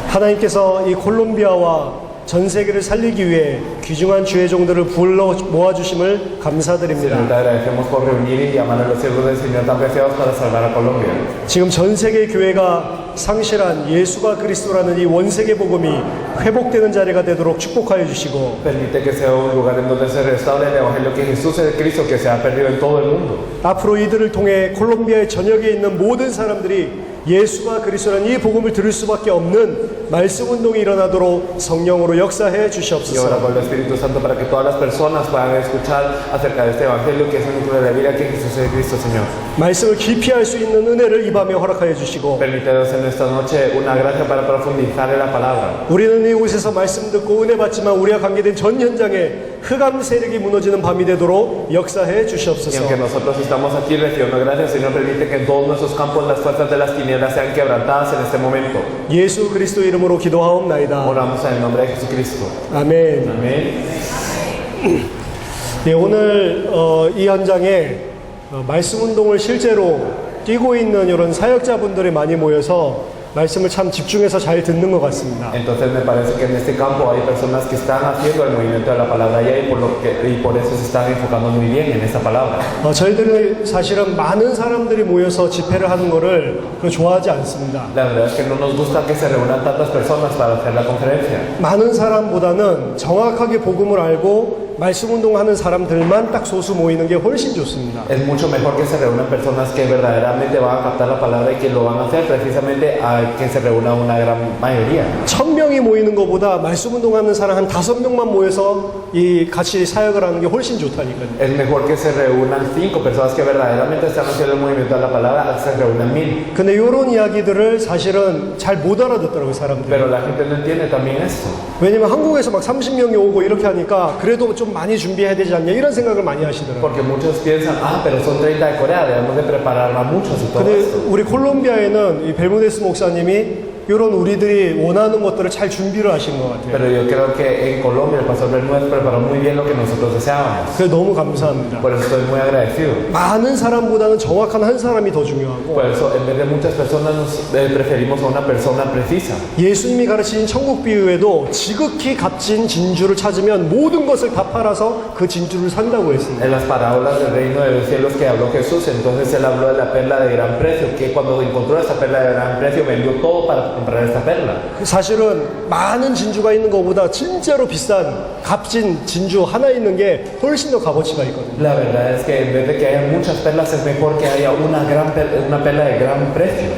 하나님께서 이 콜롬비아와 전 세계를 살리기 위해 귀중한 주의 종들을 불러 모아주심을 감사드립니다. Te agradecemos por reunir y llamar a los siervos del Señor tan preciados para salvar a Colombia. 지금 전 세계 교회가 상실한 예수가 그리스도라는 이 원세계 복음이 회복되는 자리가 되도록 축복하여 주시고 Permite que sea un lugar en donde se restaure el Evangelio que Jesús es el Cristo que se ha perdido en todo el mundo. 앞으로 이들을 통해 콜롬비아의 전역에 있는 모든 사람들이 예수가 그리스도라는 이 복음을 들을 수밖에 없는 말씀 운동이 일어나도록 성령으로 역사해 Y ora 주시옵소서. por el Espíritu Santo para que todas las personas puedan escuchar acerca de este Evangelio que es un núcleo de vida que Jesús es el Cristo, Señor. 말씀을 깊이 할 수 있는 은혜를 이 밤에 허락하여 주시고 Permítenos en esta noche una gracia para profundizar en la palabra. 우리는 이곳에서 말씀 듣고 은혜 받지만 우리와 관계된 전 현장에 흑암 세력이 무너지는 밤이 되도록 역사해 Y 주시옵소서. aunque nosotros estamos aquí recibiendo gracias, Señor, permite que en todos nuestros campos las fuerzas de las tinieblas sean quebrantadas en este momento. 예수 그리스도 이름으로 기도하옵나이다. Oramos en el nombre de Jesucristo. 아멘. Amén. 네, 오늘 이 현장에 말씀 운동을 실제로 뛰고 있는 이런 사역자분들이 많이 모여서 말씀을 참 집중해서 잘 듣는 것 같습니다. Entonces me parece que en este campo hay personas que están haciendo el movimiento de la palabra ya y por eso se están enfocando muy bien en esa palabra. 저희들은 사실은 많은 사람들이 모여서 집회를 하는 거를 좋아하지 않습니다. La verdad es que no nos gusta que se reúnan tantas personas para hacer la conferencia. 많은 사람보다는 정확하게 복음을 알고 말씀 운동하는 사람들만 딱 소수 모이는 게 훨씬 좋습니다. Es mucho mejor que se reúnan personas que verdaderamente van a captar la palabra y que lo van a hacer precisamente a que se reúna una gran mayoría. 1000명이 모이는 것보다 말씀 운동하는 사람 한 5명만 모여서 이 같이 사역을 하는 게 훨씬 좋다니까요. Es mejor que se reúnan 5 personas que verdaderamente están haciendo el movimiento de la palabra a que se reúnan 1000. 근데 이런 이야기들을 사실은 잘 못 알아듣더라고요, 사람들이. Pero la gente no entiende también esto. 왜냐면 한국에서 막 30명이 오고 이렇게 하니까 그래도 좀 많이 준비해야 되지 않냐 이런 생각을 많이 하시더라고요. Porque muchos piensan, pero son 30 de Corea, debemos de preparar a muchos y todo 근데 esto. 우리 콜롬비아에는 이 벨무데스 목사님이 이런 우리들이 원하는 것들을 잘 준비를 하신 것 같아요. Pero yo creo que en Colombia el pastor Bermúdez preparó muy bien lo que nosotros deseábamos. 그래서 너무 감사합니다. Por eso estoy muy agradecido. 많은 사람보다는 정확한 한 사람이 더 중요하고 Por eso en vez de muchas personas preferimos a una persona precisa. 예수님이 가르치신 천국 비유에도 지극히 값진 진주를 찾으면 모든 것을 다 팔아서 그 진주를 산다고 했습니다. En las parábolas del reino de los cielos que habló Jesús, entonces él habló de la perla de gran precio, que cuando encontró esta perla de gran precio vendió todo para comprar esta perla. 사실은 많은 진주가 있는 것보다 진짜로 비싼 값진 진주 하나 있는 게 훨씬 더 값어치가 있거든요. La verdad es que en vez de que haya muchas perlas es mejor que haya una perla de gran precio.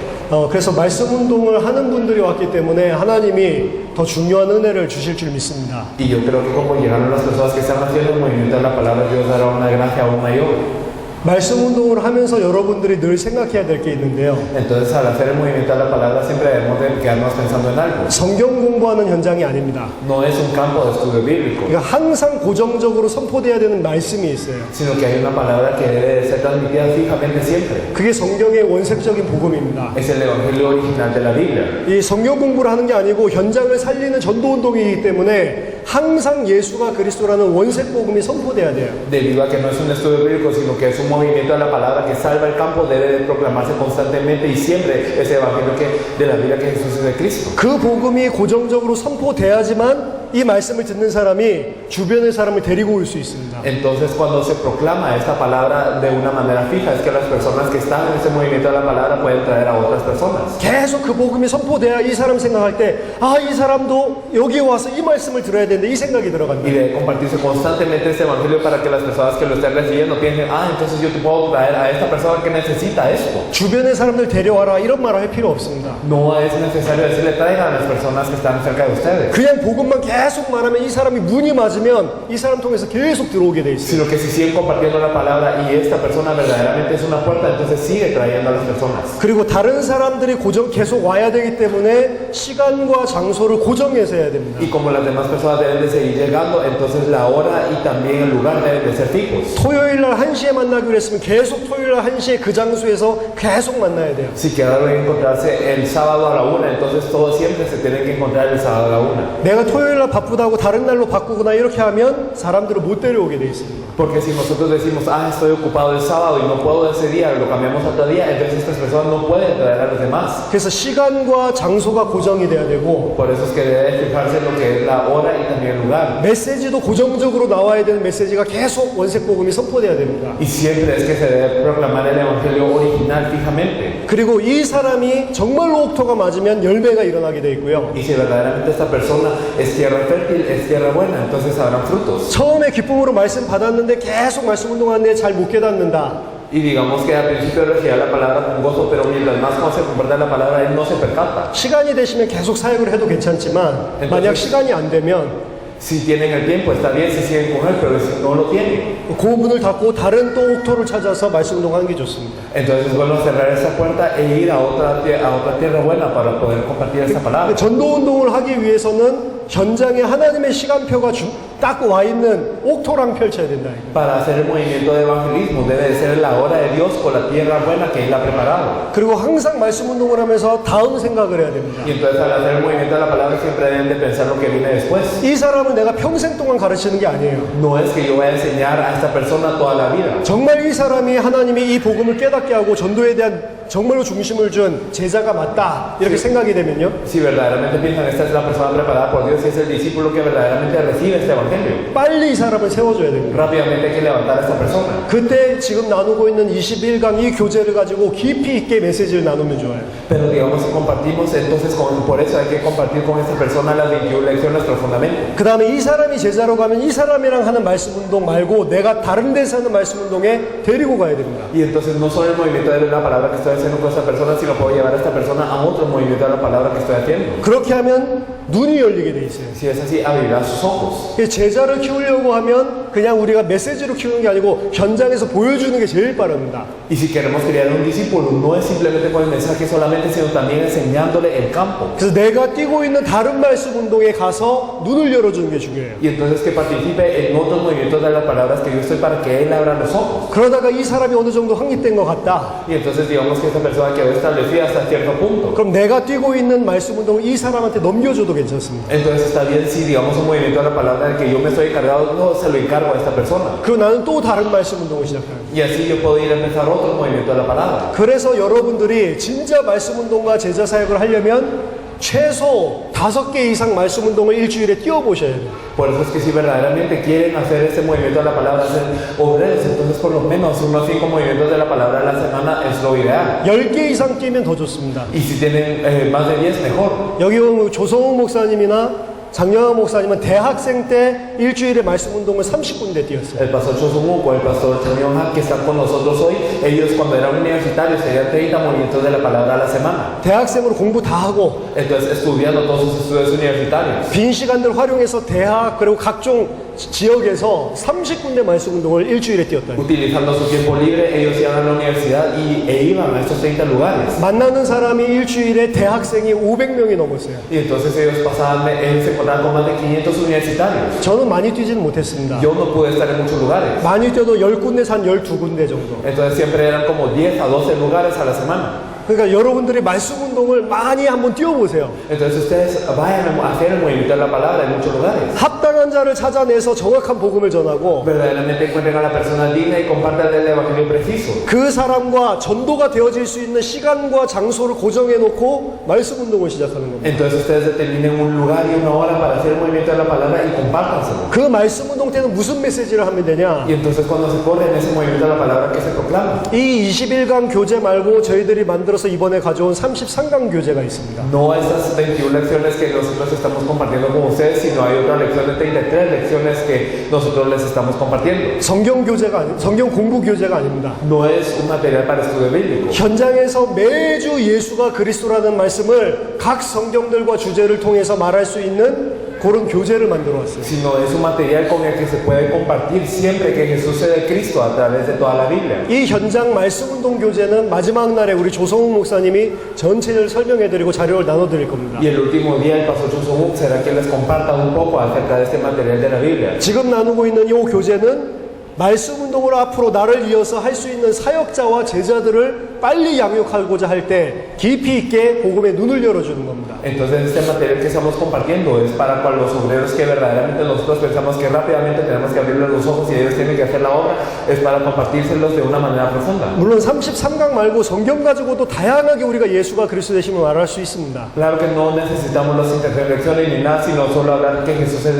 그래서 말씀 운동을 하는 분들이 왔기 때문에 하나님이 더 중요한 은혜를 주실 줄 믿습니다. Y yo creo que como llegaron las personas que están haciendo el movimiento de la palabra, Dios dará una gracia aún mayor. 말씀 운동을 하면서 여러분들이 늘 생각해야 될 게 있는데요. Entonces al hacer el movimiento de la palabra siempre debemos de quedarnos pensando en algo. 성경 공부하는 현장이 아닙니다. No es un campo de estudio bíblico, 그러니까 항상 고정적으로 선포돼야 되는 말씀이 있어요. sino que hay una palabra que debe de ser transmitida fijamente siempre. 그게 성경의 원색적인 복음입니다. Es el evangelio original de la Biblia. 이 성경 공부를 하는 게 아니고 현장을 살리는 전도 운동이기 때문에 항상 예수가 그리스도라는 원색 복음이 선포돼야 돼요. Debido a que no es un estudio bíblico, sino que es un movimiento de la palabra que salva el campo, debe de proclamarse constantemente y siempre ese evangelio de la Biblia que Jesús es de Cristo. 그 복음이 고정적으로 선포돼야지만 이 말씀을 듣는 사람이 주변의 사람을 데리고 올 수 있습니다. Entonces cuando se proclama esta palabra de una manera fija, es que las personas que están en ese movimiento de la palabra pueden traer a otras personas. 계속 그 복음이 선포돼야 이 사람 생각할 때 이 사람도 여기 와서 이 말씀을 들어야 되는데 이 생각이 들어간다. Y debe compartirse constantemente este evangelio para que las personas que lo estén recibiendo piensen, entonces yo te puedo traer a esta persona que necesita esto. 주변의 사람들 데려와라 이런 말 할 필요 없습니다. No es necesario decirle traigan a las personas que están cerca de ustedes, 그냥 복음만 계속 말하면 이 사람이 눈이 맞으면 이 사람 통해서 계속 들어오게 돼 있어요. sino que si siguen compartiendo la palabra y esta persona verdaderamente es una puerta, entonces sigue trayendo a las personas. 그리고 다른 사람들이 계속 와야 되기 때문에 시간과 장소를 고정해서 해야 됩니다. Y como las demás personas deben de seguir llegando, entonces la hora y también el lugar deben de ser fijos. 토요일 날 1시에 만나기로 하기로 했으면 계속 토요일 1시에 그 장소에서 계속 만나야 돼요. Si quedaron en encontrarse el sábado a la 1, entonces todos siempre se tienen que encontrar el sábado a la 1. 내가 토요일 날 바쁘다고 다른 날로 바꾸거나 이렇게 하면 사람들을 못 데려오게 돼 있습니다. Porque si nosotros decimos, estoy ocupado el sábado y no puedo ese día, lo cambiamos a otro día, entonces estas personas no pueden traer a los demás. 그래서 시간과 장소가 고정이 돼야 되고 Por eso es que debe fijarse en lo que es la hora y también el lugar. 메시지도 고정적으로 나와야 되는 메시지가 계속 원색복음이 선포돼야 됩니다. Y siempre es que se debe proclamar el evangelio original fijamente. 그리고 이 사람이 정말로 옥토가 맞으면 열매가 일어나게 돼 있고요. Y si verdaderamente esta persona es tierra fértil, es tierra buena, entonces habrán frutos. 처음에 기쁨으로 말씀 받았는데 계속 말씀 운동하는데 잘 못 깨닫는다. Y digamos que al principio recibía la palabra con gozo, pero mientras más se comparte la palabra, él no se percata. 시간이 되시면 계속 사역을 해도 괜찮지만 만약 시간이 안 되면 Si tienen el tiempo, está bien, si siguen con él, pero si no lo tienen, 그 문을 닫고 다른 또 옥토를 찾아서 말씀 운동하는 게 좋습니다. entonces es bueno cerrar esa puerta e ir a otra tierra buena para poder compartir esta palabra. 전도 운동을 하기 위해서는 현장에 하나님의 시간표가 딱 와 있는 옥토랑 펼쳐야 된다. Para hacer el movimiento de evangelismo debe de ser la hora de Dios con la tierra buena que Él ha preparado. 그리고 항상 말씀 운동을 하면서 다음 생각을 해야 됩니다. Y entonces al hacer el movimiento de la palabra siempre deben de pensar lo que viene después. 이 사람을 내가 평생 동안 가르치는 게 아니에요. No es que yo vaya a enseñar a esta persona toda la vida. 정말 이 사람이 하나님이 이 복음을 깨닫게 하고 전도에 대한 정말로 중심을 준 제자가 맞다 이렇게 생각이 되면요. Si verdaderamente piensan esta es la persona preparada por Dios y es el discípulo que verdaderamente recibe este evangelio, 빨리 이 사람을 세워줘야 됩니다. rápidamente hay que levantar a esta persona. 그때 지금 나누고 있는 21강 이 교재를 가지고 깊이 있게 메시지를 나누면 좋아요. Pero digamos que compartimos, entonces por eso hay que compartir con esta persona las 21 lecciones profundamente. 그 다음에 이 사람이 제자로 가면 이 사람이랑 하는 말씀 운동 말고 내가 다른 데서 하는 말씀 운동에 데리고 가야 됩니다. Y entonces no solo el movimiento de la palabra que estoy haciendo con esta persona, sino puedo llevar a esta persona a otro movimiento de la palabra que estoy haciendo. 그렇게 하면 눈이 열리게 돼 있어요. Si es así, abrirá sus ojos. 제자를 키우려고 하면 그냥 우리가 메시지로 키우는 게 아니고 현장에서 보여주는 게 제일 빠릅니다. Y si queremos criar un discípulo, no es simplemente con el mensaje solamente, sino también enseñándole el campo. 그래서 내가 뛰고 있는 다른 말씀 운동에 가서 눈을 열어주는 게 중요해요. Y entonces que participe en otros movimientos de las palabras que yo estoy para que él abra los ojos. 그러다가 이 사람이 어느 정도 확립된 것 같다. Y entonces digamos que esta persona quedó establecida hasta cierto punto. 그럼 내가 뛰고 있는 말씀 운동을 이 사람한테 넘겨줘도 괜찮습니다. Entonces está bien si digamos un movimiento de la palabra del que yo me estoy encargado, no se lo encargo a esta persona. 그리고 나는 또 다른 말씀 운동을 시작해요. Y así yo puedo ir a empezar otro movimiento de la palabra. 그래서 여러분들이 진짜 말씀 운동과 제자 사역을 하려면 최소 5개 이상 말씀 운동을 일주일에 뛰어보셔야 돼요. Por eso es que si verdaderamente quieren hacer este movimiento de la palabra, ser obreros, entonces por lo menos unos 5 movimientos de la palabra a la semana es lo ideal. 10개 이상 뛰면 더 좋습니다. Y si tienen más de 10, mejor. 여기 보면 조성욱 목사님이나 장영하 목사님은 대학생 때 일주일에 말씀 운동을 30군데 뛰었어요. El pastor Chosumuco, el pastor Chanyeong, que están con nosotros hoy, ellos cuando eran universitarios tenían 30 movimientos de la palabra a la semana. 대학생으로 공부 다 하고 Entonces estudiando todos sus estudios universitarios. 빈 시간들 활용해서 대학 그리고 각종 지역에서 30군데 말씀 운동을 일주일에 뛰었다. Utilizando su tiempo libre, ellos iban a la universidad e iban a estos 30 lugares. 만나는 사람이 일주일에 대학생이 500명이 넘었어요. Y entonces ellos ellos se encontraban con más de 500 universitarios. 저는 많이 뛰지는 못했습니다. Yo no pude estar en muchos lugares. 많이 뛰어도 10군데에서 한 12군데 정도. Entonces siempre eran como 10 a 12 lugares a la semana. 그러니까 여러분들이 말씀 운동을 많이 한번 뛰어보세요. Entonces ustedes vayan a hacer el movimiento de la palabra en muchos lugares. 합당한 자를 찾아내서 정확한 복음을 전하고 Verdaderamente encuentren a la persona digna y compartan el evangelio preciso. 그 사람과 전도가 되어질 수 있는 시간과 장소를 고정해 놓고 말씀 운동을 시작하는 겁니다. Entonces ustedes determinen un lugar y una hora para hacer el movimiento de la palabra y compártanselo. 그 말씀 운동 때는 무슨 메시지를 하면 되냐? Y entonces cuando se corre en ese movimiento de la palabra que se proclama. 이 21강 교재 말고 저희들이 만들어서 이번에 가져온 33강 교재가 있습니다. No estas 21 lecciones que nosotros estamos compartiendo con ustedes, sino hay otra lección de 33 lecciones que nosotros les estamos compartiendo. 성경 교재가 성경 공부 교재가 아닙니다. No es un material para estudio bíblico. 현장에서 매주 예수가 그리스도라는 말씀을 각 성경들과 주제를 통해서 말할 수 있는 그런 교재를 만들어 왔어요. Sino es un material con el que se puede compartir siempre que Jesús sea el Cristo a través de toda la Biblia. 이 현장 말씀 운동 교재는 마지막 날에 우리 조성욱 목사님이 전체를 설명해 드리고 자료를 나눠 드릴 겁니다. Y el último día el pastor Chosumuc será que les comparta un poco acerca de este material de la Biblia. 지금 나누고 있는 이 교재는 말씀 운동을 앞으로 나를 이어서 할 수 있는 사역자와 제자들을 빨리 양육하고자 할 때 깊이 있게 복음의 눈을 열어주는 겁니다. Entonces este material que estamos compartiendo es para los obreros que verdaderamente nosotros pensamos que rápidamente tenemos que abrirles los ojos y ellos tienen que hacer la obra, es para compartírselos de una manera profunda. 물론 33강 말고 성경 가지고도 다양하게 우리가 예수가 그리스도 되심을 말할 수 있습니다. Claro que no necesitamos las interjecciones ni nada, sino solo hablar que Jesús es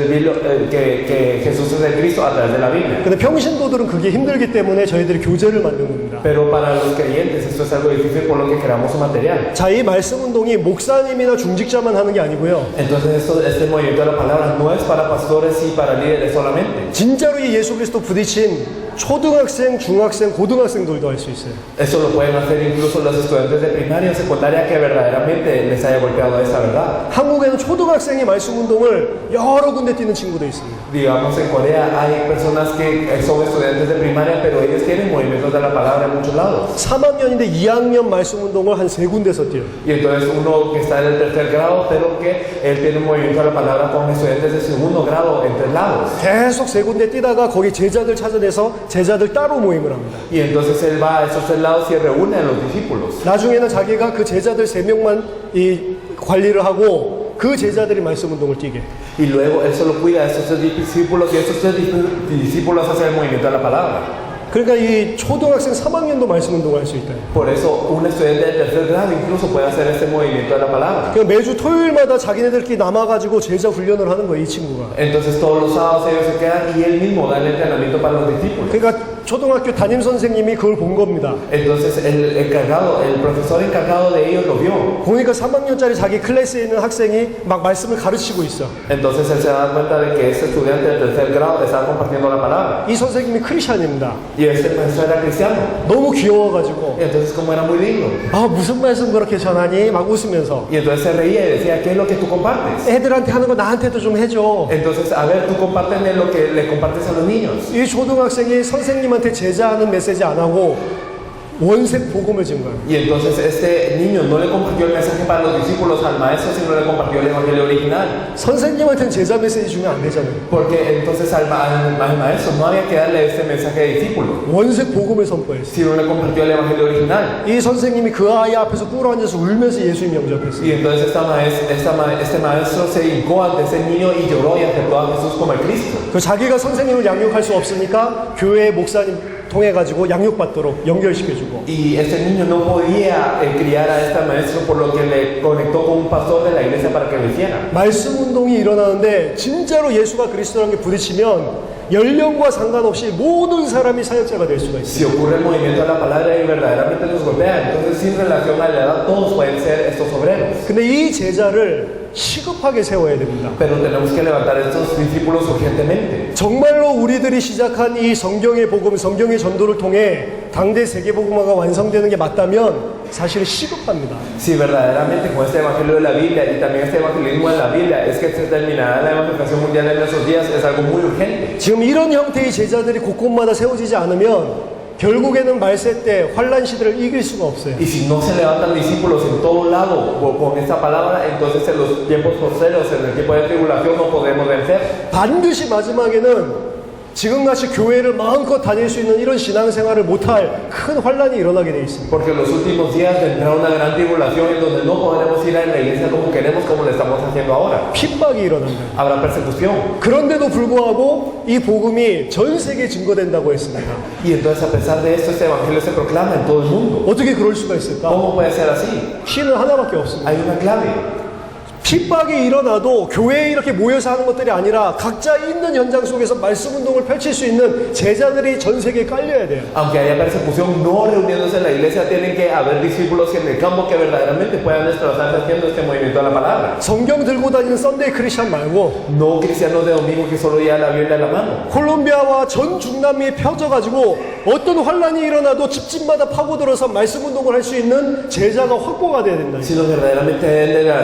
que Jesús es el Cristo a través de la Biblia. 근데 평신도들은 그게 힘들기 때문에 저희들이 교재를 만든 겁니다. Pero para los creyentes esto es algo difícil por lo que creamos un material. 자, 이 말씀 운동이 목사님이나 중직자만 하는 게 아니고요. Entonces este movimiento de la palabra no es para pastores y para líderes solamente. 진짜로 이 예수 그리스도 부딪힌 초등학생, 중학생, 고등학생들도 할 수 있어요. Eso lo pueden hacer incluso los estudiantes de primaria o secundaria que verdaderamente les haya golpeado esta verdad. 한국에는 초등학생이 말씀 운동을 여러 군데 뛰는 친구도 있습니다. Digamos en Corea hay personas que son estudiantes de primaria pero ellos tienen movimientos de la palabra en muchos lados. 3학년인데 2학년 말씀 운동을 한 3군데서 뛰어요. Y entonces uno que está en el tercer grado pero que él tiene un movimiento de la palabra con estudiantes de segundo grado en 3 lados. 계속 3군데 뛰다가 거기 제자들 찾아내서 제자들 따로 모임을 합니다. Y entonces él va a esos 3 lados y reúne a los discípulos. 나중에는 자기가 그 제자들 3명만 이 관리를 하고 그 제자들이 말씀 운동을 뛰게. Y luego él solo cuida a esos 3 discípulos y esos 3 discípulos hacen el movimiento de la palabra. 그러니까 이 초등학생 3학년도 말씀 운동을 할 수 있다. Por eso un estudiante de tercer grado incluso puede hacer este movimiento de la palabra. 그러니까 매주 토요일마다 자기네들끼리 남아가지고 제자 훈련을 하는 거예요, 이 친구가. Entonces todos los sábados ellos se quedan y él mismo da el entrenamiento para los discípulos. 그러니까 초등학교 담임 선생님이 그걸 본 겁니다. Entonces el encargado, el profesor encargado de ellos lo vio. 보니까 3학년짜리 자기 클래스에 있는 학생이 막 말씀을 가르치고 있어. Entonces él se da cuenta de que este estudiante del tercer grado estaba compartiendo la palabra. 이 선생님이 크리스찬입니다. Y este profesor era cristiano. 너무 귀여워가지고 Entonces como era muy lindo. 아 무슨 말씀 그렇게 전하니? 막 웃으면서 Y entonces se reía y decía, ¿qué es lo que tú compartes? 애들한테 하는 거 나한테도 좀 해줘. Entonces, a ver, tú compárteme lo que le compartes a los niños. 이 초등학생이 선생님한테 제자하는 메시지 안 하고 원색 복음을 준 거예요. Y entonces este niño no le compartió el mensaje para los discípulos al maestro, sino le compartió el evangelio original. 선생님한테는 제자 메시지 주면 안 되잖아요. Porque entonces al maestro no había que darle este mensaje de discípulo, 원색 복음을 선포했어요. sino le compartió el evangelio original. 이 선생님이 그 아이 앞에서 꿇어 앉아서 울면서 예수님 영접했어요. Y entonces este maestro se hincó ante ese niño y lloró y aceptó a Jesús como el Cristo. 그 자기가 선생님을 양육할 수 없으니까 교회 목사님 통해 가지고 양육받도록 연결시켜주고. Y este niño no podía criar a este maestro, por lo que le conectó con un pastor de la iglesia para que lo hiciera. 말씀 운동이 일어나는데 진짜로 예수가 그리스도라는 게 부딪히면 연령과 상관없이 모든 사람이 사역자가 될 수가 Si 있어요. ocurre el movimiento de la palabra y verdaderamente nos golpea, entonces sin relación a la edad todos pueden ser estos obreros. 근데 이 제자를 시급하게 세워야 됩니다. Pero tenemos que levantar estos discípulos urgentemente. 정말로 우리들이 시작한 이 성경의 복음, 성경의 전도를 통해 당대 세계복음화가 완성되는 게 맞다면 사실 시급합니다. Si verdaderamente con este evangelio de la Biblia y también este evangelismo de la Biblia es que se terminará la evangelización mundial en esos días, es algo muy urgente. 지금 이런 형태의 제자들이 곳곳마다 세워지지 않으면 결국에는 말세 때 환란 시대를 이길 수가 없어요. Y si no se levantan discípulos en todo lado con esta palabra, entonces en los tiempos postreros, en el tiempo de tribulación, no podemos vencer. 반드시 마지막에는 지금같이 교회를 마음껏 다닐 수 있는 이런 신앙생활을 못할 큰 환란이 일어나게 돼 있습니다. Porque en los últimos días vendrá una gran tribulación en donde no podremos ir a la iglesia como queremos, como lo estamos haciendo ahora. 핍박이 일어난다. Habrá persecución. 그런데도 불구하고 이 복음이 전 세계에 증거된다고 했습니다. Y entonces a pesar de esto, este evangelio se proclama en todo el mundo. 어떻게 그럴 수가 있을까? ¿Cómo puede ser así? 신은 하나밖에 없습니다. Hay una clave. 핍박이 일어나도 교회에 이렇게 모여서 하는 것들이 아니라 각자 있는 현장 속에서 말씀 운동을 펼칠 수 있는 제자들이 전 세계에 깔려야 돼요. Aunque haya persecución, no reuniéndose en la iglesia, tienen que haber discípulos en el campo que verdaderamente puedan desplazarse haciendo este movimiento de la palabra. 성경 들고 다니는 썬데이 크리스찬 말고 No cristianos de domingo que solo llevan la Biblia en la mano. 콜롬비아와 전 중남미에 펴져가지고 어떤 환란이 일어나도 집집마다 파고들어서 말씀 운동을 할 수 있는 제자가 확보가 돼야 된다. Sino verdaderamente de la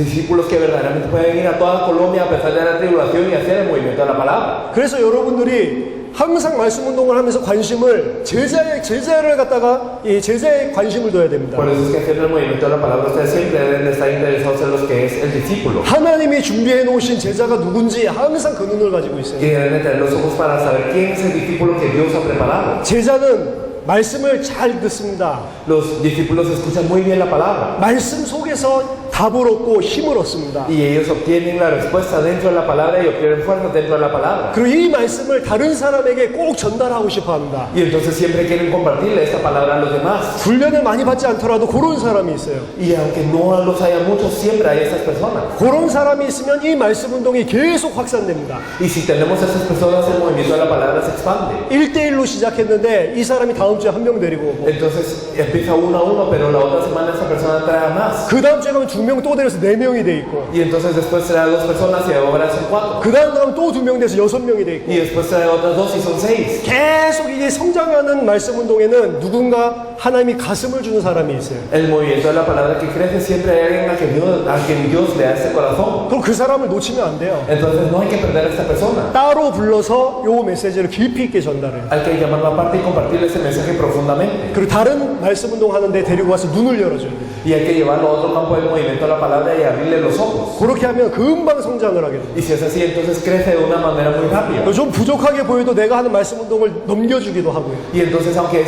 discípulos que verdaderamente pueden ir a toda Colombia a pesar de la tribulación y hacer el movimiento de la palabra. 그래서 여러분들이 항상 말씀 운동을 하면서 관심을 제자를 갖다가 이 제자에 관심을 둬야 됩니다. Por eso es que haciendo el movimiento de la palabra, ustedes siempre deben de estar interesados en lo que es el discípulo. 하나님이 준비해 놓으신 제자가 누군지 항상 그 눈을 가지고 있어요. Y deben de tener los ojos para saber quién es el discípulo que Dios ha preparado. 제자는 말씀을 잘 듣습니다. Los discípulos escuchan muy bien la palabra. 말씀 속에서 답을 얻고 힘을 얻습니다. Y ellos obtienen la respuesta dentro de la palabra y obtienen fuerza dentro de la palabra. 그리고 이 말씀을 다른 사람에게 꼭 전달하고 싶어 합니다. Y entonces siempre quieren compartirle esta palabra a los demás. 훈련을 많이 받지 않더라도 그런 사람이 있어요. Y aunque no los haya muchos, siempre hay estas personas. 그런 사람이 있으면 이 말씀 운동이 계속 확산됩니다. Y si tenemos a estas personas, el movimiento de la palabra se expande. 1대1로 시작했는데 이 사람이 다음 주에 한 명 데리고 오고 Entonces empieza uno a uno, pero la otra semana esta persona trae a más. 그 다음 주에 가면 2명 또 데려서 4명이 돼 있고 Y entonces después trae a 2 personas y ahora son 4. 그 다음 가면 또 2명 돼서 6명이 돼 있고 Y después trae a otras 2 y son 6. 계속 이게 성장하는 말씀 운동에는 누군가 하나님이 가슴을 주는 사람이 있어요. El movimiento de la palabra que crece siempre hay alguien a quien Dios le da ese corazón. 그럼 그 사람을 놓치면 안 돼요. Entonces no hay que perder a esta persona. 따로 불러서 요 메시지를 깊이 있게 전달해요. Hay que llamarlo aparte y compartirle ese mensaje profundamente. 그리고 다른 말씀 운동 하는데 데리고 와서 눈을 열어줘야 돼요. Y hay que llevarlo a otro campo del movimiento de la palabra y abrirle los ojos. 그렇게 하면 금방 성장을 하게 돼요. Y si es así, entonces crece de una manera muy rápida. 좀 부족하게 보여도 내가 하는 말씀 운동을 넘겨주기도 ha고요. Y entonces, aunque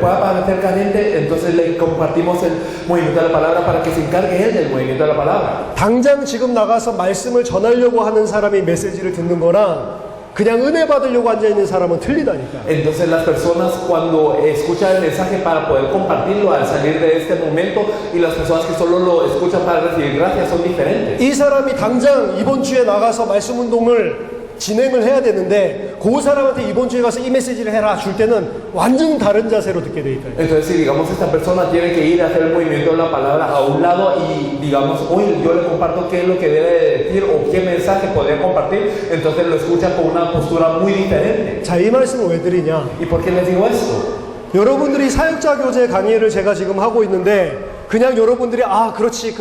pueda parecer carente, entonces le compartimos el movimiento de la palabra para que se encargue él del movimiento de la palabra. 당장 지금 나가서 말씀을 전하려고 하는 사람이 메시지를 듣는 거랑 그냥 은혜 받으려고 앉아있는 사람은 틀리다니까. Entonces las personas cuando escuchan el mensaje para poder compartirlo al salir de este momento y las personas que solo lo escuchan para recibir gracias son diferentes. 이 사람이 당장 이번 주에 나가서 말씀 운동을 진행을 해야 되는데 그 사람한테 이번 주에 가서 이 메시지를 해라 줄 때는 완전 다른 자세로 듣게 돼 있다. Entonces si digamos esta persona tiene que ir a hacer el movimiento de la palabra a un lado y digamos hoy yo le comparto qué es lo que debe decir o qué mensaje podría compartir, entonces lo escuchan con una postura muy diferente. 자, 이 말씀을 왜 드리냐? ¿Y por qué les digo esto? 여러분들이 사역자 교제 강의를 제가 지금 하고 있는데 그냥 여러분들이 아 그렇지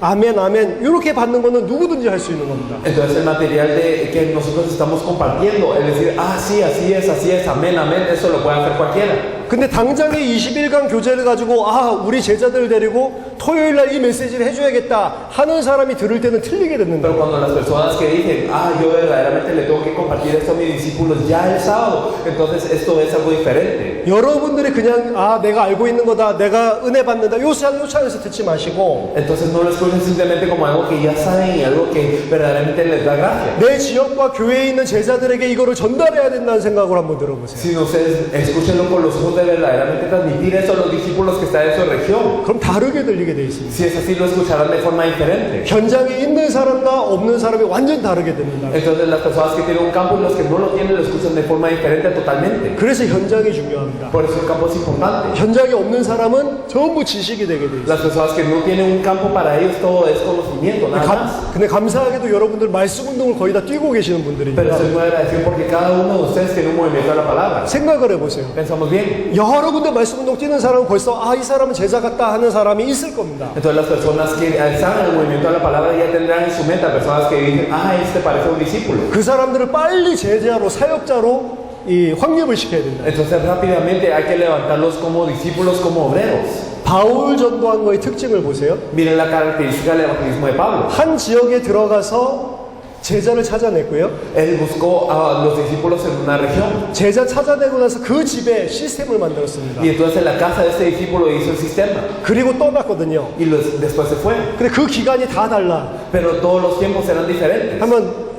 아멘 아멘 이렇게 받는 거는 누구든지 할 수 있는 겁니다. Entonces el material que nosotros estamos compartiendo, es decir, ah sí, así es, amén, amén, eso lo puede hacer cualquiera. 근데 당장에 21강 교제를 가지고 아 우리 제자들 데리고 토요일날 이 메시지를 해줘야겠다 하는 사람이 들을 때는 틀리게 듣는다. Pero cuando las personas que dicen, ah, yo verdaderamente le tengo que compartir esto a mis discípulos ya el sábado, entonces esto es algo diferente. 여러분들이 그냥 아 내가 알고 있는 거다 내가 은혜 받는다 요 차원에서 듣지 마시고 Entonces no lo escuchen simplemente como algo que ya saben y algo que verdaderamente les da gracia. 내 지역과 교회에 있는 제자들에게 이거를 전달해야 된다는 생각으로 한번 들어보세요. Sino ustedes escúchenlo con los ojos de verdaderamente transmitir eso a los discípulos que están en su región. 그럼 다르게 들리게 돼 있습니다. Si es así, lo escucharán de forma diferente. 현장에 있는 사람과 없는 사람이 완전 다르게 듣는다. Entonces las personas que tienen un campo y los que no lo tienen lo escuchan de forma diferente totalmente. 그래서 현장이 중요합니다. Por eso el campo es importante. 현장에 없는 사람은 전부 지식이 되게 돼 있어요. Las personas que no tienen un campo para ellos todo es conocimiento, nada más. 근데 감사하게도 여러분들 말씀 운동을 거의 다 뛰고 계시는 분들이니까 Pero estoy muy agradecido porque cada uno de ustedes tiene un movimiento de la palabra. 생각을 해보세요. Pensamos bien. 여러 군데 말씀 운동 뛰는 사람은 벌써 아 이 사람은 제자 같다 하는 사람이 있을 겁니다. Entonces las personas que están en el movimiento de la palabra ya tendrán en su mente personas que dicen, ah, este parece un discípulo. 그 사람들을 빨리 제자로 사역자로 이 확립을 시켜야 된다. Entonces rápidamente hay que levantarlos como discípulos, como obreros. 바울 전도한 거의 특징을 보세요. Miren la característica del evangelismo de Pablo. 한 지역에 들어가서 제자를 찾아냈고요. Él buscó a los discípulos en una región. 제자 찾아내고 나서 그 집에 시스템을 만들었습니다. Y entonces en la casa de este discípulo hizo el sistema. 그리고 떠났거든요. Y después se fue. 근데 그 기간이 다 달라. Pero todos los tiempos eran diferentes. 한번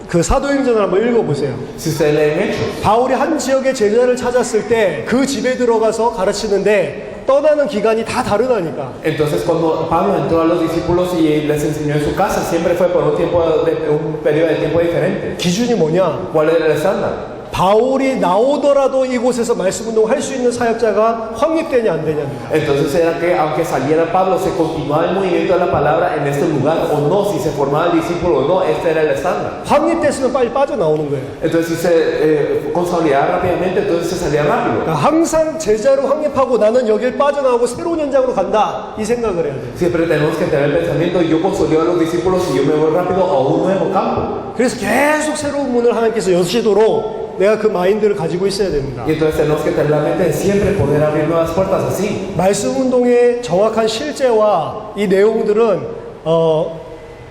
그 사도행전을 한번 읽어보세요. Si ustedes leen Hechos. 바울이 한 지역의 제자를 찾았을 때 그 집에 들어가서 가르치는데 떠나는 기간이 다 다르다니까. Entonces cuando Pablo entró a los discípulos y les enseñó en su casa, siempre fue por un periodo de tiempo diferente. 기준이 뭐냐? ¿Cuál era el estándar? 바울이 나오더라도 이곳에서 말씀 운동을 할 수 있는 사역자가 확립되냐 안 되냐입니다. Entonces era que aunque saliera Pablo, se continuaba el movimiento de la palabra en este lugar o no, si se formaba el discípulo o no, este era el estándar. 확립됐으면 빨리 빠져나오는 거예요. Entonces si se consolidaba rápidamente, entonces se salía rápido. 그러니까 항상 제자로 확립하고 나는 여길 빠져나오고 새로운 현장으로 간다 이 생각을 해야 돼요. Siempre tenemos que tener el pensamiento, yo consolido a los discípulos y yo me voy rápido a un nuevo campo. 그래서 계속 새로운 문을 하나님께서 여시도록 내가 그 마인드를 가지고 있어야 됩니다. Y entonces tenemos que tener la mente de siempre poder abrir nuevas puertas así. 말씀 운동의 정확한 실제와 이 내용들은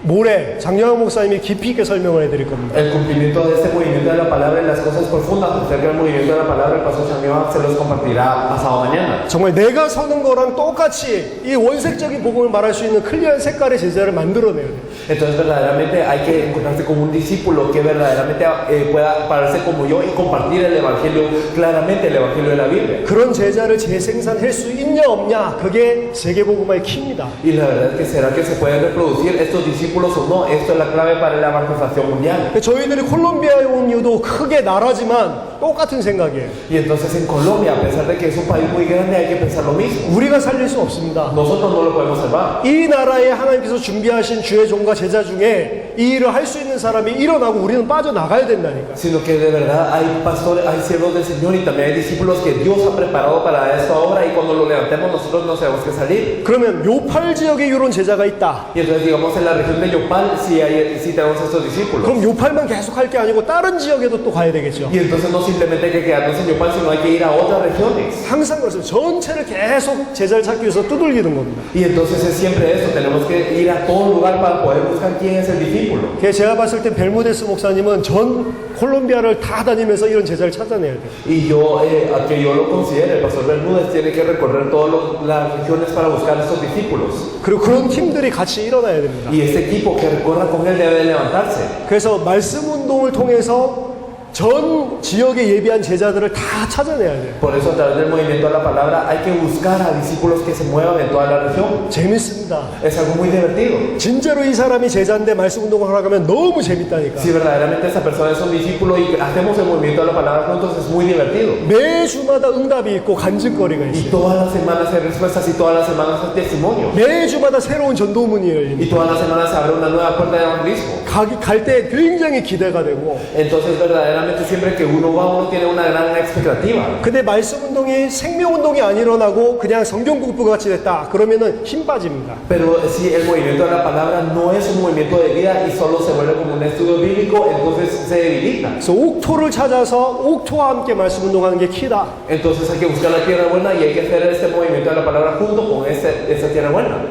모레 장영학 목사님이 깊이 있게 설명을 해드릴 겁니다. El cumplimiento de este movimiento de la palabra y las cosas profundas acerca del movimiento de la palabra, el pastor Chanyoak se los compartirá pasado mañana. 정말 내가 서는 거랑 똑같이 이 원색적인 복음을 말할 수 있는 클리어한 색깔의 제자를 만들어내야 돼요. Entonces verdaderamente hay que encontrarse con un discípulo que verdaderamente pueda pararse como yo y compartir el evangelio, claramente el evangelio de la Biblia. 그런 제자를 재생산할 수 있냐 없냐 그게 세계복음화의 키입니다. Y la verdad es que será que se pueden reproducir estos discípulos o no. Esto es la clave para la evangelización mundial. 저희들이 콜롬비아에 온 이유도 크게 나라지만 똑같은 생각이에요. Y entonces en Colombia, a pesar de que es un país muy grande, hay que pensar lo mismo. 우리가 살릴 수 없습니다. Nosotros no lo podemos salvar. 이 나라에 하나님께서 준비하신 주의 종과 제자 중에 이 일을 할 수 있는 사람이 일어나고 우리는 빠져나가야 된다니까. Sino que de verdad hay pastores, hay siervos del Señor y también hay discípulos que Dios ha preparado para esta obra, y cuando lo levantemos nosotros no tenemos que salir. 그러면 요팔 지역에 이런 제자가 있다. Y entonces digamos en la región de Yopal sí tenemos estos discípulos. 그럼 요팔만 계속 할 게 아니고 다른 지역에도 또 가야 되겠죠. Y entonces no simplemente hay que quedarnos en Yopal, sino hay que ir a otras regiones. 항상 그렇습니다. 전체를 계속 제자를 찾기 위해서 두들기는 겁니다. Y entonces es siempre esto, tenemos que ir a todo lugar para poder buscar quién es el discípulo. 제가 봤을 때 벨무데스 목사님은 전 콜롬비아를 다 다니면서 이런 제자를 찾아내야 돼요. Y a que yo lo considere, el pastor Bermúdez tiene que recorrer todas las regiones para buscar a estos discípulos. 그리고 그런 팀들이 같이 일어나야 됩니다. Y este equipo que recorra con él debe de levantarse. 그래서 말씀 운동을 통해서 전 지역에 예비한 제자들을 다 찾아내야 돼요. Por eso a través del movimiento de la palabra hay que buscar a discípulos que se muevan en toda la región. 재밌습니다. Es algo muy divertido. 진짜로 이 사람이 제자인데 말씀 운동을 하러 가면 너무 재밌다니까. Si verdaderamente esa persona es un discípulo y hacemos el movimiento de la palabra juntos, es muy divertido. 매주마다 응답이 있고 간증거리가 Y 있어요. todas las semanas hay respuestas y todas las semanas hay testimonios. 매주마다 새로운 전도문이 Y 열립니다. todas las semanas se abre una nueva puerta de evangelismo. 갈 때 굉장히 기대가 되고. Entonces verdaderamente siempre que uno va, uno tiene una gran expectativa. 근데 말씀 운동이 생명 운동이 안 일어나고 그냥 성경 공부 같이 됐다. 그러면은 힘 빠집니다. Pero si el movimiento de la palabra no es un movimiento de vida y solo se vuelve como un estudio bíblico, entonces se debilita. 그래서 옥토를 찾아서 옥토와 함께 말씀 운동하는 게 키다. Entonces hay que buscar la tierra buena y hay que hacer este movimiento de la palabra junto con esa tierra buena.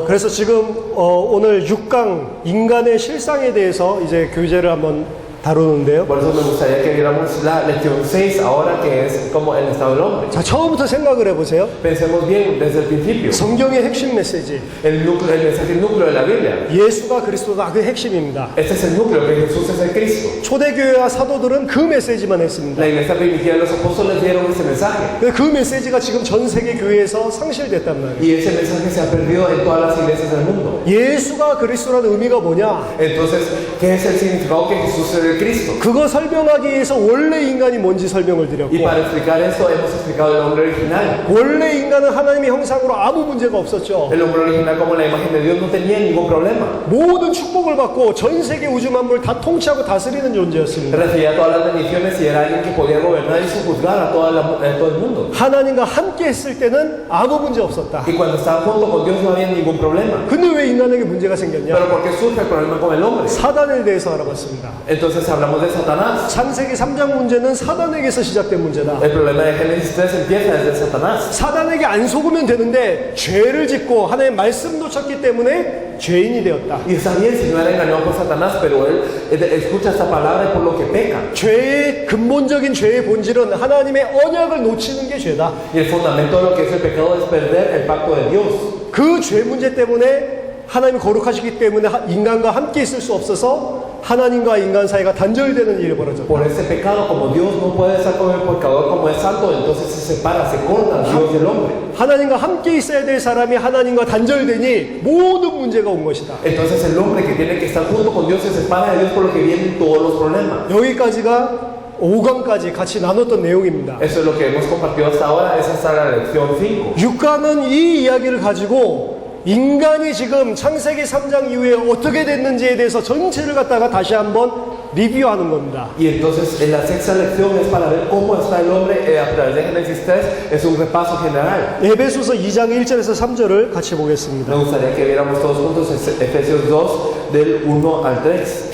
그래서 지금 오늘 6강 인간의 실상에 대해서 이제 교재를 한번 다루는데요. Por eso me gustaría que viéramos la lección 6 ahora, que es como el estado del hombre. 자, 처음부터 생각을 해보세요. Pensemos bien desde el principio. 성경의 핵심 메시지. El mensaje núcleo de la Biblia. 예수가 그리스도다. 그 핵심입니다. Este es el núcleo, que Jesús es el Cristo. 초대교회와 사도들은 그 메시지만 했습니다. La iglesia primitiva de los apóstoles dieron ese mensaje. 근데 그 메시지가 지금 전 세계 교회에서 상실됐단 말이에요. Y ese mensaje se ha perdido en todas las iglesias del mundo. 예수가 그리스도라는 의미가 뭐냐? Entonces, ¿qué es el significado que Jesús es el Cristo? 그거 설명하기 위해서 원래 인간이 뭔지 설명을 Y 드렸고, para explicar esto hemos explicado el hombre original. 원래 인간은 하나님의 형상으로 아무 문제가 없었죠. El hombre original, como la imagen de Dios, no tenía ningún problema. 모든 축복을 받고 전 세계 우주 만물 다 통치하고 다스리는 존재였습니다. Recibía todas las bendiciones y era alguien que podía gobernar y sojuzgar a todo el mundo. 하나님과 함께 했을 때는 아무 문제 없었다. Y cuando estaba junto con Dios no había ningún problema. 근데 왜 인간에게 문제가 생겼냐? Pero ¿por qué surge el problema con el hombre? 사단에 대해서 알아봤습니다. Entonces hablamos de Satanás. 창세기 3장 문제는 사단에게서 시작된 문제다. El problema de Génesis 3 empieza desde Satanás. 사단에게 안 속으면 되는데 죄를 짓고 하나님의 말씀 놓쳤기 때문에 죄인이 되었다. Y está bien si no era engañado por Satanás, pero él escucha esta palabra y por lo que peca. 죄의 근본적인 죄의 본질은 하나님의 언약을 놓치는 게 죄다. Y el fundamento de lo que es el pecado es perder el pacto de Dios. 그 죄 문제 때문에 하나님이 거룩하시기 때문에 인간과 함께 있을 수 없어서 하나님과 인간 사이가 단절되는 일이 벌어졌다. Por ese pecado, como Dios no puede estar con el pecador como es santo, entonces se separa, se corta Dios y el hombre. 하나님과 함께 있어야 될 사람이 하나님과 단절되니 모든 문제가 온 것이다. Entonces el hombre que tiene que estar junto con Dios se separa de Dios, por lo que vienen todos los problemas. 여기까지가 5강까지 같이 나눴던 내용입니다. Eso es lo que hemos compartido hasta ahora, es hasta la lección 5. 6강은 이 이야기를 가지고 인간이 지금 창세기 3장 이후에 어떻게 됐는지에 대해서 전체를 갖다가 다시 한번 리뷰하는 겁니다. Y entonces en la sexta lección es para ver cómo está el hombre a través de Génesis 3, es un repaso general. 에베소서 2장 1절에서 3절을 같이 보겠습니다. Me gustaría que viéramos todos juntos Efesios 2 del 1 al 3.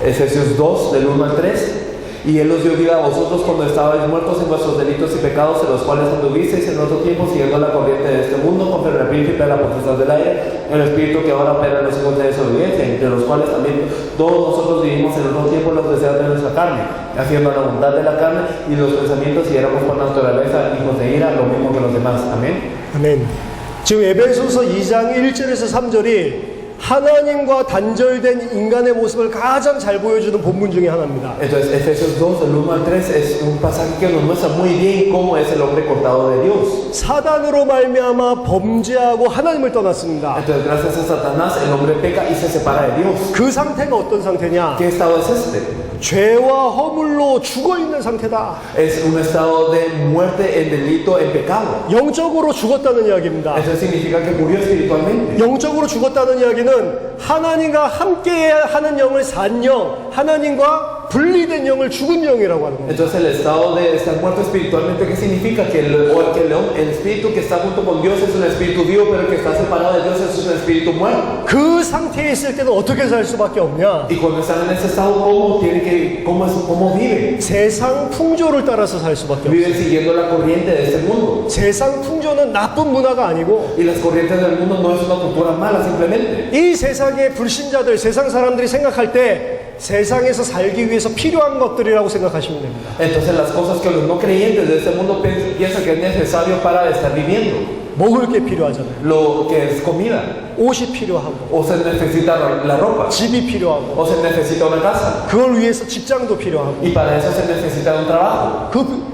Efesios 2 del 1 al 3. Y Él os dio vida a vosotros cuando estabais muertos en vuestros delitos y pecados, en los cuales anduvisteis en otro tiempo siguiendo la corriente de este mundo, conforme al príncipe de la potestad del aire, el espíritu que ahora opera en los hijos de desobediencia, entre los cuales también todos nosotros vivimos en otro tiempo los deseos de nuestra carne, haciendo la voluntad de la carne y los pensamientos, y éramos por naturaleza hijos de ira, lo mismo que los demás. Amén. 아멘. 지금 에베소서 2장 1절에서 3절이 하나님과 단절된 인간의 모습을 가장 잘 보여주는 본문 중에 하나입니다. Entonces, Efesios 2, del 1 al 3, es un pasaje que nos muestra muy bien cómo es el hombre cortado de Dios. 사단으로 말미암아 범죄하고 하나님을 떠났습니다. Entonces, gracias a Satanás, el hombre peca y se separa de Dios. 그 상태가 어떤 상태냐? ¿Qué estado es este? 죄와 허물로 죽어 있는 상태다. Es un estado de muerte en delito, en pecado. 영적으로 죽었다는 이야기입니다. Eso significa que murió espiritualmente. 영적으로 죽었다는 이야기는 하나님과 함께 하는 영을 산 영, 하나님과 분리된 영을 죽은 영이라고 하는 겁니다. Entonces el estado de estar muerto espiritualmente, ¿qué significa? Que el espíritu que está junto con Dios es un espíritu vivo, pero el que está separado de Dios es un espíritu muerto. 그 상태에 있을 때는 어떻게 살 수밖에 없냐? Y cuando están en ese estado, ¿cómo viven? 세상 풍조를 따라서 살 수밖에 없어요. Viven siguiendo la corriente de este mundo. 세상 풍조는 나쁜 문화가 아니고 Y las corrientes del mundo no es una cultura mala simplemente. 이 세상의 불신자들, 세상 사람들이 생각할 때 세상에서 살기 위해서 필요한 것들이라고 생각하시면 됩니다. Entonces las cosas que los no creyentes de este mundo piensan que es necesario para estar viviendo. 먹을 게 필요하잖아요. Lo que es comida. 옷이 필요하고 O se necesita la ropa. 집이 필요하고 O se necesita una casa. 그걸 위해서 직장도 필요하고 Y para eso se necesita un trabajo.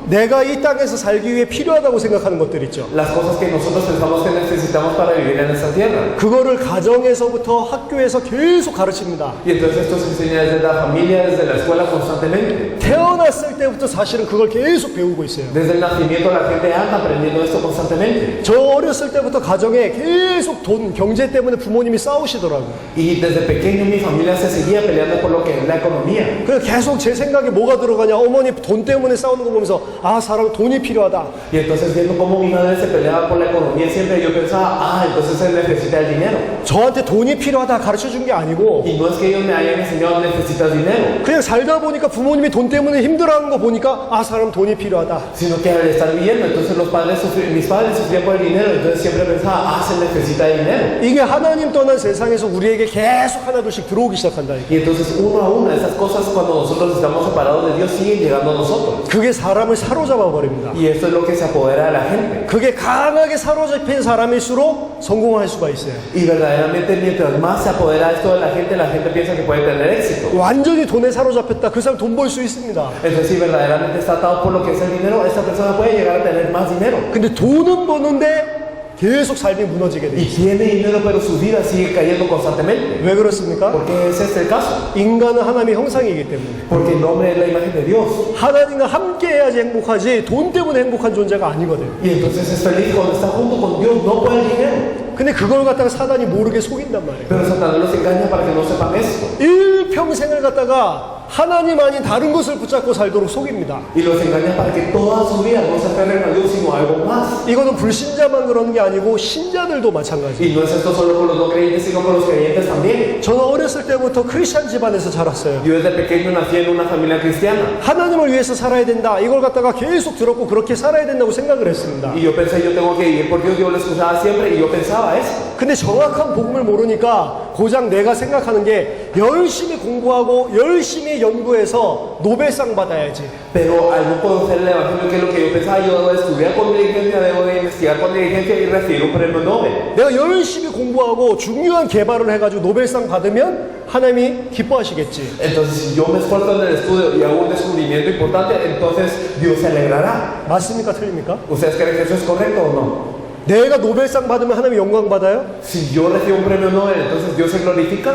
내가 이 땅에서 살기 위해 필요하다고 생각하는 것들 있죠. Las cosas que nosotros pensamos que necesitamos para vivir en esta tierra. 그거를 가정에서부터 학교에서 계속 가르칩니다. Y entonces esto se enseña desde la familia, desde la escuela constantemente. 태어났을 때부터 사실은 그걸 계속 배우고 있어요. Desde el nacimiento la gente anda aprendiendo esto constantemente. 저 어렸을 때부터 가정에 계속 돈, 경제 때문에 부모님이 싸우시더라고요. Y desde pequeño mi familia se seguía peleando por lo que es la economía. 그래서 계속 제 생각에 뭐가 들어가냐, 어머니 돈 때문에 싸우는 거 보면서 아, 사람 돈이 필요하다. Y entonces viendo cómo mi madre se peleaba por la economía, siempre yo pensaba, entonces se necesita el dinero. 저한테 돈이 필요하다 가르쳐 준 게 아니고 Y no es que ellos me hayan enseñado necesitas dinero, 그냥 살다 보니까 부모님이 돈 때문에 힘들어하는 거 보니까 아, 사람 돈이 필요하다. sino que al estar viviendo, entonces mis padres sufrían por el dinero, entonces siempre pensaba, se necesita dinero. 이게 하나님 떠난 세상에서 우리에게 계속 하나둘씩 들어오기 시작한다. Y entonces uno a uno, esas cosas cuando nosotros estamos separados de Dios siguen llegando a nosotros. 그게 사람을 사로잡아 버립니다. Y esto es lo que se apodera de la gente. 그게 강하게 사로잡힌 사람일수록 성공할 수가 있어요. Y verdaderamente mientras más se apodera esto de la gente piensa que puede tener éxito. 완전히 돈에 사로잡혔다. 그 사람 돈 벌 수 있습니다. Entonces si verdaderamente está atado por lo que es el dinero, esta persona puede llegar a tener más dinero. 근데 돈은 버는데 계속 삶이 무너지게 돼요. Y tiene dinero pero su vida sigue cayendo constantemente. 왜 그렇습니까? ¿Por qué es este el caso? 인간은 하나님의 형상이기 때문에. Porque el hombre es la imagen de Dios. 하나님과 함께 해야지 행복하지 돈 때문에 행복한 존재가 아니거든요. Y entonces es feliz cuando está junto con Dios, no por el dinero. 근데 그걸 갖다가 사단이 모르게 속인단 말이에요. Pero Satanás los engaña para que no sepan esto. 일평생을 갖다가 하나님 아닌 다른 것을 붙잡고 살도록 속입니다. Y los engaña para que toda su vida no se aferren a Dios sino a algo más. 이거는 불신자만 그런 게 아니고 신자들도 마찬가지예요. Y no es esto solo con los no creyentes sino con los creyentes también. 저는 어렸을 때부터 크리스찬 집안에서 자랐어요. Yo desde pequeño nací en una familia cristiana. 하나님을 위해서 살아야 된다. 이걸 갖다가 계속 들었고 그렇게 살아야 된다고 생각을 했습니다. Y yo pensé, yo tengo que vivir por Dios, yo lo escuchaba siempre y yo pensaba esto. 근데 정확한 복음을 모르니까 고작 내가 생각하는 게 열심히 공부하고 열심히 연구해서 노벨상 받아야지. Pero al no conocer el Evangelio, que es lo que yo pensaba, yo debo de estudiar con diligencia, debo de investigar con diligencia y recibir un premio Nobel. 내가 열심히 공부하고 중요한 개발을 해가지고 노벨상 받으면 하나님이 기뻐하시겠지. Entonces, si yo me esfuerzo en el estudio y hago un descubrimiento importante, entonces Dios se alegrará. 맞습니까? 틀립니까? ¿Ustedes creen que eso es correcto o no? 내가 노벨상 받으면 하나님이 영광 받아요? Si yo recibo un premio Nobel, entonces Dios se glorifica.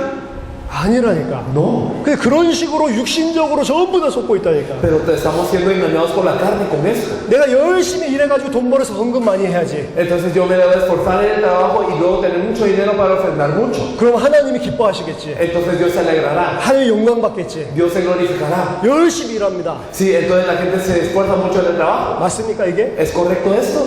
아니라니까. No. 근데 그런 식으로 육신적으로 전부 다 속고 있다니까. Pero estamos siendo engañados por la carne con esto. 내가 열심히 일해가지고 돈 벌어서 헌금 많이 해야지. Entonces yo me debo esforzar en el trabajo y luego tener mucho dinero para ofrendar mucho. 그럼 하나님이 기뻐하시겠지. Entonces Dios se alegrará. 하나님이 영광 받겠지. Dios se glorificará. 열심히 일합니다. Sí, entonces la gente se esfuerza mucho en el trabajo. 맞습니까 이게? ¿Es correcto esto?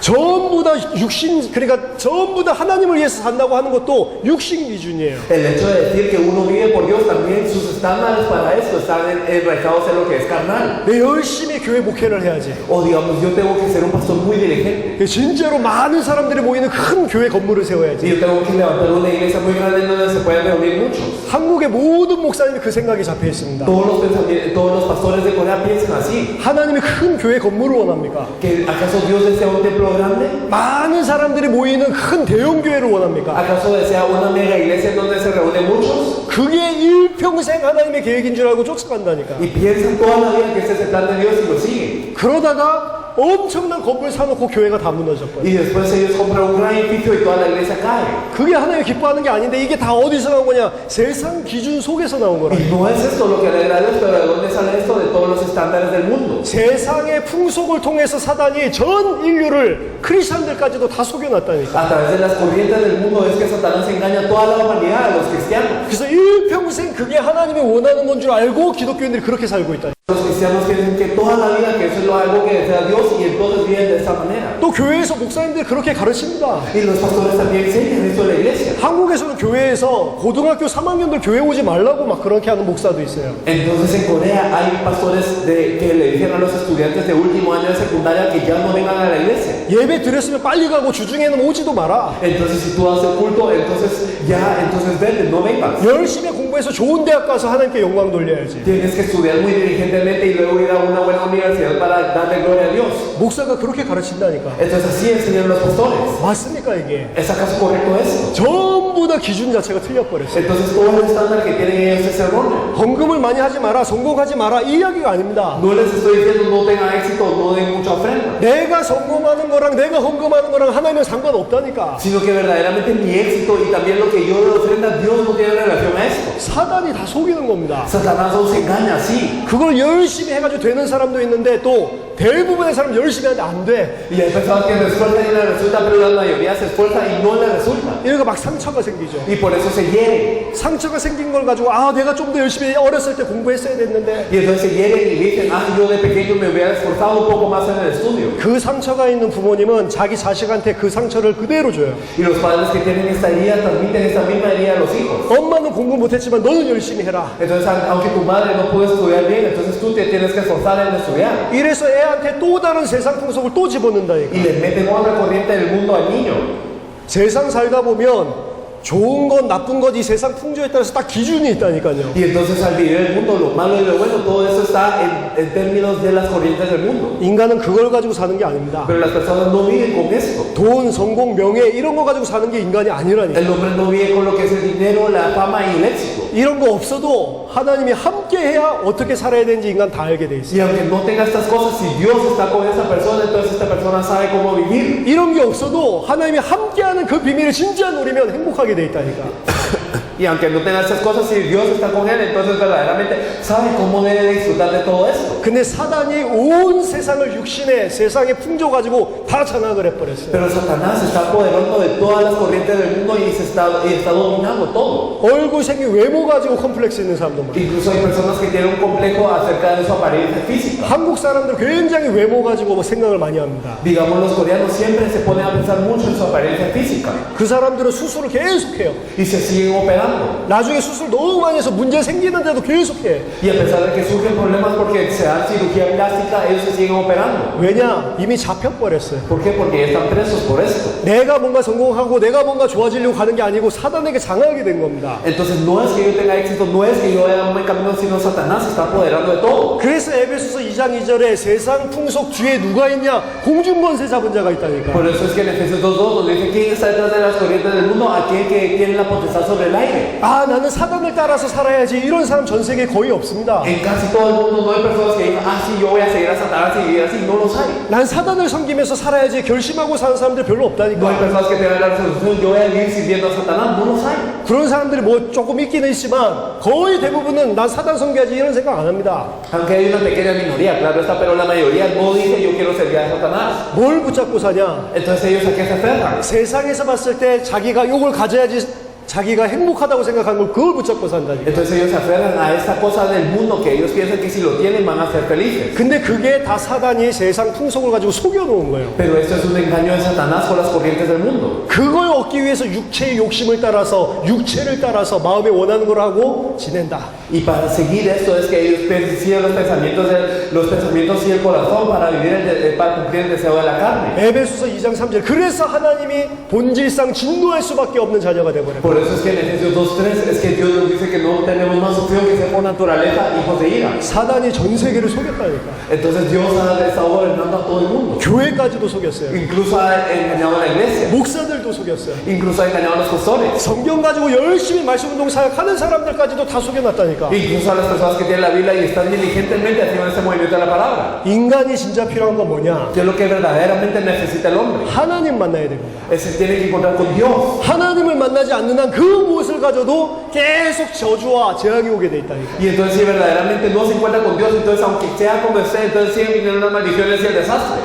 전부 다 육신, 그러니까 전부 다 하나님을 위해서 산다고 하는 것도 육신 기준이에요. El hecho de decir que uno vive por Dios también, sus estándares para esto están enraizados en lo que es carnal. 내 열심히 교회 목회를 해야지. O digamos, yo tengo que ser un pastor muy diligente. 진짜로 많은 사람들이 모이는 큰 교회 건물을 Y 세워야지. yo tengo que levantar una iglesia muy grande en donde se puedan reunir muchos. 한국의 모든 목사님이 그 생각이 잡혀 있습니다. Todos los pastores de Corea piensan así. 하나님이 큰 교회 건물을 원합니까? ¿Que ¿Acaso Dios desea un templo grande? 많은 사람들이 모이는 큰 대형 교회를 원합니까? ¿Acaso desea una mega iglesia en donde se reúnen muchos? 그게 일평생 하나님의 계획인 줄 알고 쫓아간다니까. Y piensan toda la vida que ese es el plan de Dios y lo siguen. 그러다가 엄청난 건물 사놓고 교회가 다 무너졌거든요. Y después ellos compran un gran edificio y toda la iglesia cae. 그게 하나님이 기뻐하는 게 아닌데 이게 다 어디서 나온 거냐? 세상 기준 속에서 나온 거라. Y no es esto lo que alegra a Dios, pero ¿de dónde sale esto? De todos los estándares del mundo. 세상의 풍속을 통해서 사단이 전 인류를 크리스천들까지도 다 속여놨다니까. A través de las corrientes del mundo es que Satanás engaña a toda la humanidad, a los cristianos. 그래서 일평생 그게 하나님이 원하는 건 줄 알고 기독교인들이 그렇게 살고 있다. Los cristianos piensan que toda la vida que eso es algo que desea Dios y entonces viven de esta manera. 또 교회에서 목사님들이 그렇게 가르칩니다. Y los pastores también enseñan esto en la iglesia. 한국에서는 교회에서 고등학교 3학년들 교회 오지 말라고 막 그렇게 하는 목사도 있어요. Entonces en Corea hay pastores que le dicen a los estudiantes de último año de secundaria que ya no vengan a la iglesia. 예배 드렸으면 빨리 가고 주중에는 오지도 마라. Entonces si tú haces culto, entonces vete, no vengas. 열심히 공부해서 좋은 대학 가서 하나님께 영광 돌려야지. Tienes que estudiar muy diligentemente y luego ir a una buena universidad para darle gloria a Dios. 목사가 그렇게 가르친다니까. Entonces así enseñan los pastores. 맞습니까 이게? ¿Es acaso correcto eso? 전부 다 기준 자체가 틀려버렸어요. Entonces todo el estándar que tienen ellos es erróneo. 헌금을 많이 하지 마라, 성공하지 마라 이 이야기가 아닙니다. No les estoy diciendo no tengan éxito, no den mucha ofrenda, 내가 성공하는 거랑 내가 헌금하는 거랑 하나님은 상관없다니까. sino que verdaderamente mi éxito y también lo que yo de ofrenda, Dios no tiene relación a esto. 사단이 다 속이는 겁니다. Satanás nos engaña así. 그걸 열심히 해가지고 되는 사람도 있는데 또 대부분의 사람 열심히 하는데 안 돼. Y hay personas que se esfuerzan y les resulta, pero la mayoría se esfuerza y no les resulta. 이러니까 막 상처가 생기죠. Y por eso se hieren. 상처가 생긴 걸 가지고 아 내가 좀 더 열심히 어렸을 때 공부했어야 됐는데 Y entonces se hieren y dicen, yo de pequeño me hubiera esforzado un poco más en el estudio. 그 상처가 있는 부모님은 자기 자식한테 그 상처를 그대로 줘요. Y los padres que tienen esta herida transmiten esta misma herida a los hijos. 엄마는 공부 못했지만 너는 열심히 해라. Entonces, aunque tu madre no pudo estudiar bien, entonces tú te tienes que esforzar en estudiar. 이래서 애한테 또 다른 세상 풍속을 또 집어넣는다니까. Y les meten otra corriente del mundo al niño. 세상 살다 보면 좋은 것, 나쁜 것, 이 세상 풍조에 따라서 딱 기준이 있다니까요. Y entonces al vivir el mundo, lo malo y lo bueno, todo eso está en términos de las corrientes del mundo. 인간은 그걸 가지고 사는 게 아닙니다. Pero las personas no viven con esto. 돈, 성공, 명예 이런 거 가지고 사는 게 인간이 아니라니까. El hombre no vive con lo que es el dinero, la fama y el éxito. 이런 거 없어도 하나님이 함께 해야 어떻게 살아야 되는지 인간 다 알게 돼 있어요. Y aunque no tenga estas cosas, si Dios está con esa persona, entonces esta persona sabe cómo vivir. 이런 게 없어도 하나님이 함께하는 그 비밀을 진짜 누리면 행복하게 돼 있다니까. Y aunque no tenga estas cosas, si Dios está con él, entonces verdaderamente sabe cómo debe disfrutar de todo esto. 근데 사단이 온 세상을 육신의 세상의 풍조 가지고 다 장악을 해버렸어요. Pero Satanás está apoderando de todas las corrientes del mundo y está dominando todo. 얼굴 생긴 외모 가지고 컴플렉스 있는 사람도 많아요. Incluso hay personas que tienen un complejo acerca de su apariencia física. 한국 사람들 굉장히 외모 가지고 뭐 생각을 많이 합니다. Digamos, los coreanos siempre se ponen a pensar mucho en su apariencia física 그 사람들은 수술을 계속해요. y se siguen operando. 나중에 수술 너무 많이 해서 문제 생기는데도 계속해. Y a pesar de que surgen problemas porque se dan cirugía plástica, ellos se siguen operando. 왜냐? 이미 잡혀버렸어요. ¿Por qué? Porque están presos por esto. 내가 뭔가 성공하고 내가 뭔가 좋아지려고 가는 게 아니고 사단에게 장악이 된 겁니다. Entonces no es que yo tenga éxito, no es que yo vaya un buen camino, sino Satanás está apoderando de todo. 그래서 에베소서 2장 2절에 세상 풍속 뒤에 누가 있냐? 공중권세 잡은 자가 있다니까. Por eso es que en Efesios 2.2 nos dice quién está detrás de las corrientes del mundo, aquel que tiene la potestad sobre el aire. 아 나는 사단을 따라서 살아야지 이런 사람 전 세계에 거의 없습니다. En casi todo el mundo no hay personas que digan, sí, yo voy a seguir a Satanás y vivir así, no los hay. 난 사단을 섬기면서 살아야지 결심하고 사는 사람들 별로 No hay 없다니까. personas que tengan la resolución, yo voy a vivir sirviendo a Satanás, no los hay. 그런 사람들이 뭐 조금 있기는 있지만 거의 대부분은 난 사단 섬겨야지 이런 생각 안 합니다. Aunque hay una pequeña minoría, claro está, pero la mayoría no dice yo quiero servir a Satanás. 뭘 붙잡고 사냐? Entonces ellos a qué se aferran. 세상에서 봤을 때 자기가 요걸 가져야지 자기가 행복하다고 생각하는 걸 그걸 붙잡고 산다니까. Entonces ellos se aferran a esta cosa del mundo que ellos piensan que si lo tienen van a ser felices. 근데 그게 다 사단이 세상 풍속을 가지고 속여놓은 거예요. Pero esto es un engaño de Satanás con las corrientes del mundo. 그걸 얻기 위해서 육체의 욕심을 따라서 육체를 따라서 마음에 원하는 걸 하고 지낸다. Y para seguir esto es que ellos siguen los pensamientos y el corazón para vivir para cumplir el deseo de la carne. 에베소서 2장 3절. 그래서 하나님이 본질상 진노할 수밖에 없는 자녀가 되어버려요. Por eso es que en Efesios 2:3 es que Dios nos dice que no tenemos más opción que ser por naturaleza hijos de ira. 사단이 전 세계를 속였다니까. Entonces Dios ha estado gobernando a todo el mundo. 교회까지도 속였어요. Incluso ha engañado a la iglesia. 목사들도 속였어요. Incluso ha engañado a los pastores. 성경 가지고 열심히 말씀운동 사역하는 사람들까지도 다 속여놨다니까. Incluso a las personas que tienen la Biblia y están diligentemente haciendo este movimiento de la palabra. 인간이 진짜 필요한 건 뭐냐? ¿Qué es lo que verdaderamente necesita el hombre? 하나님 만나야 됩니다. Es que tiene que encontrar con Dios. 하나님을 만나지 않는 한 그 무엇을 가져도 계속 저주와 재앙이 오게 돼 있다니까. Y entonces si verdaderamente no se encuentra con Dios, entonces aunque sea como esté, entonces siguen viniendo las maldiciones y el desastre.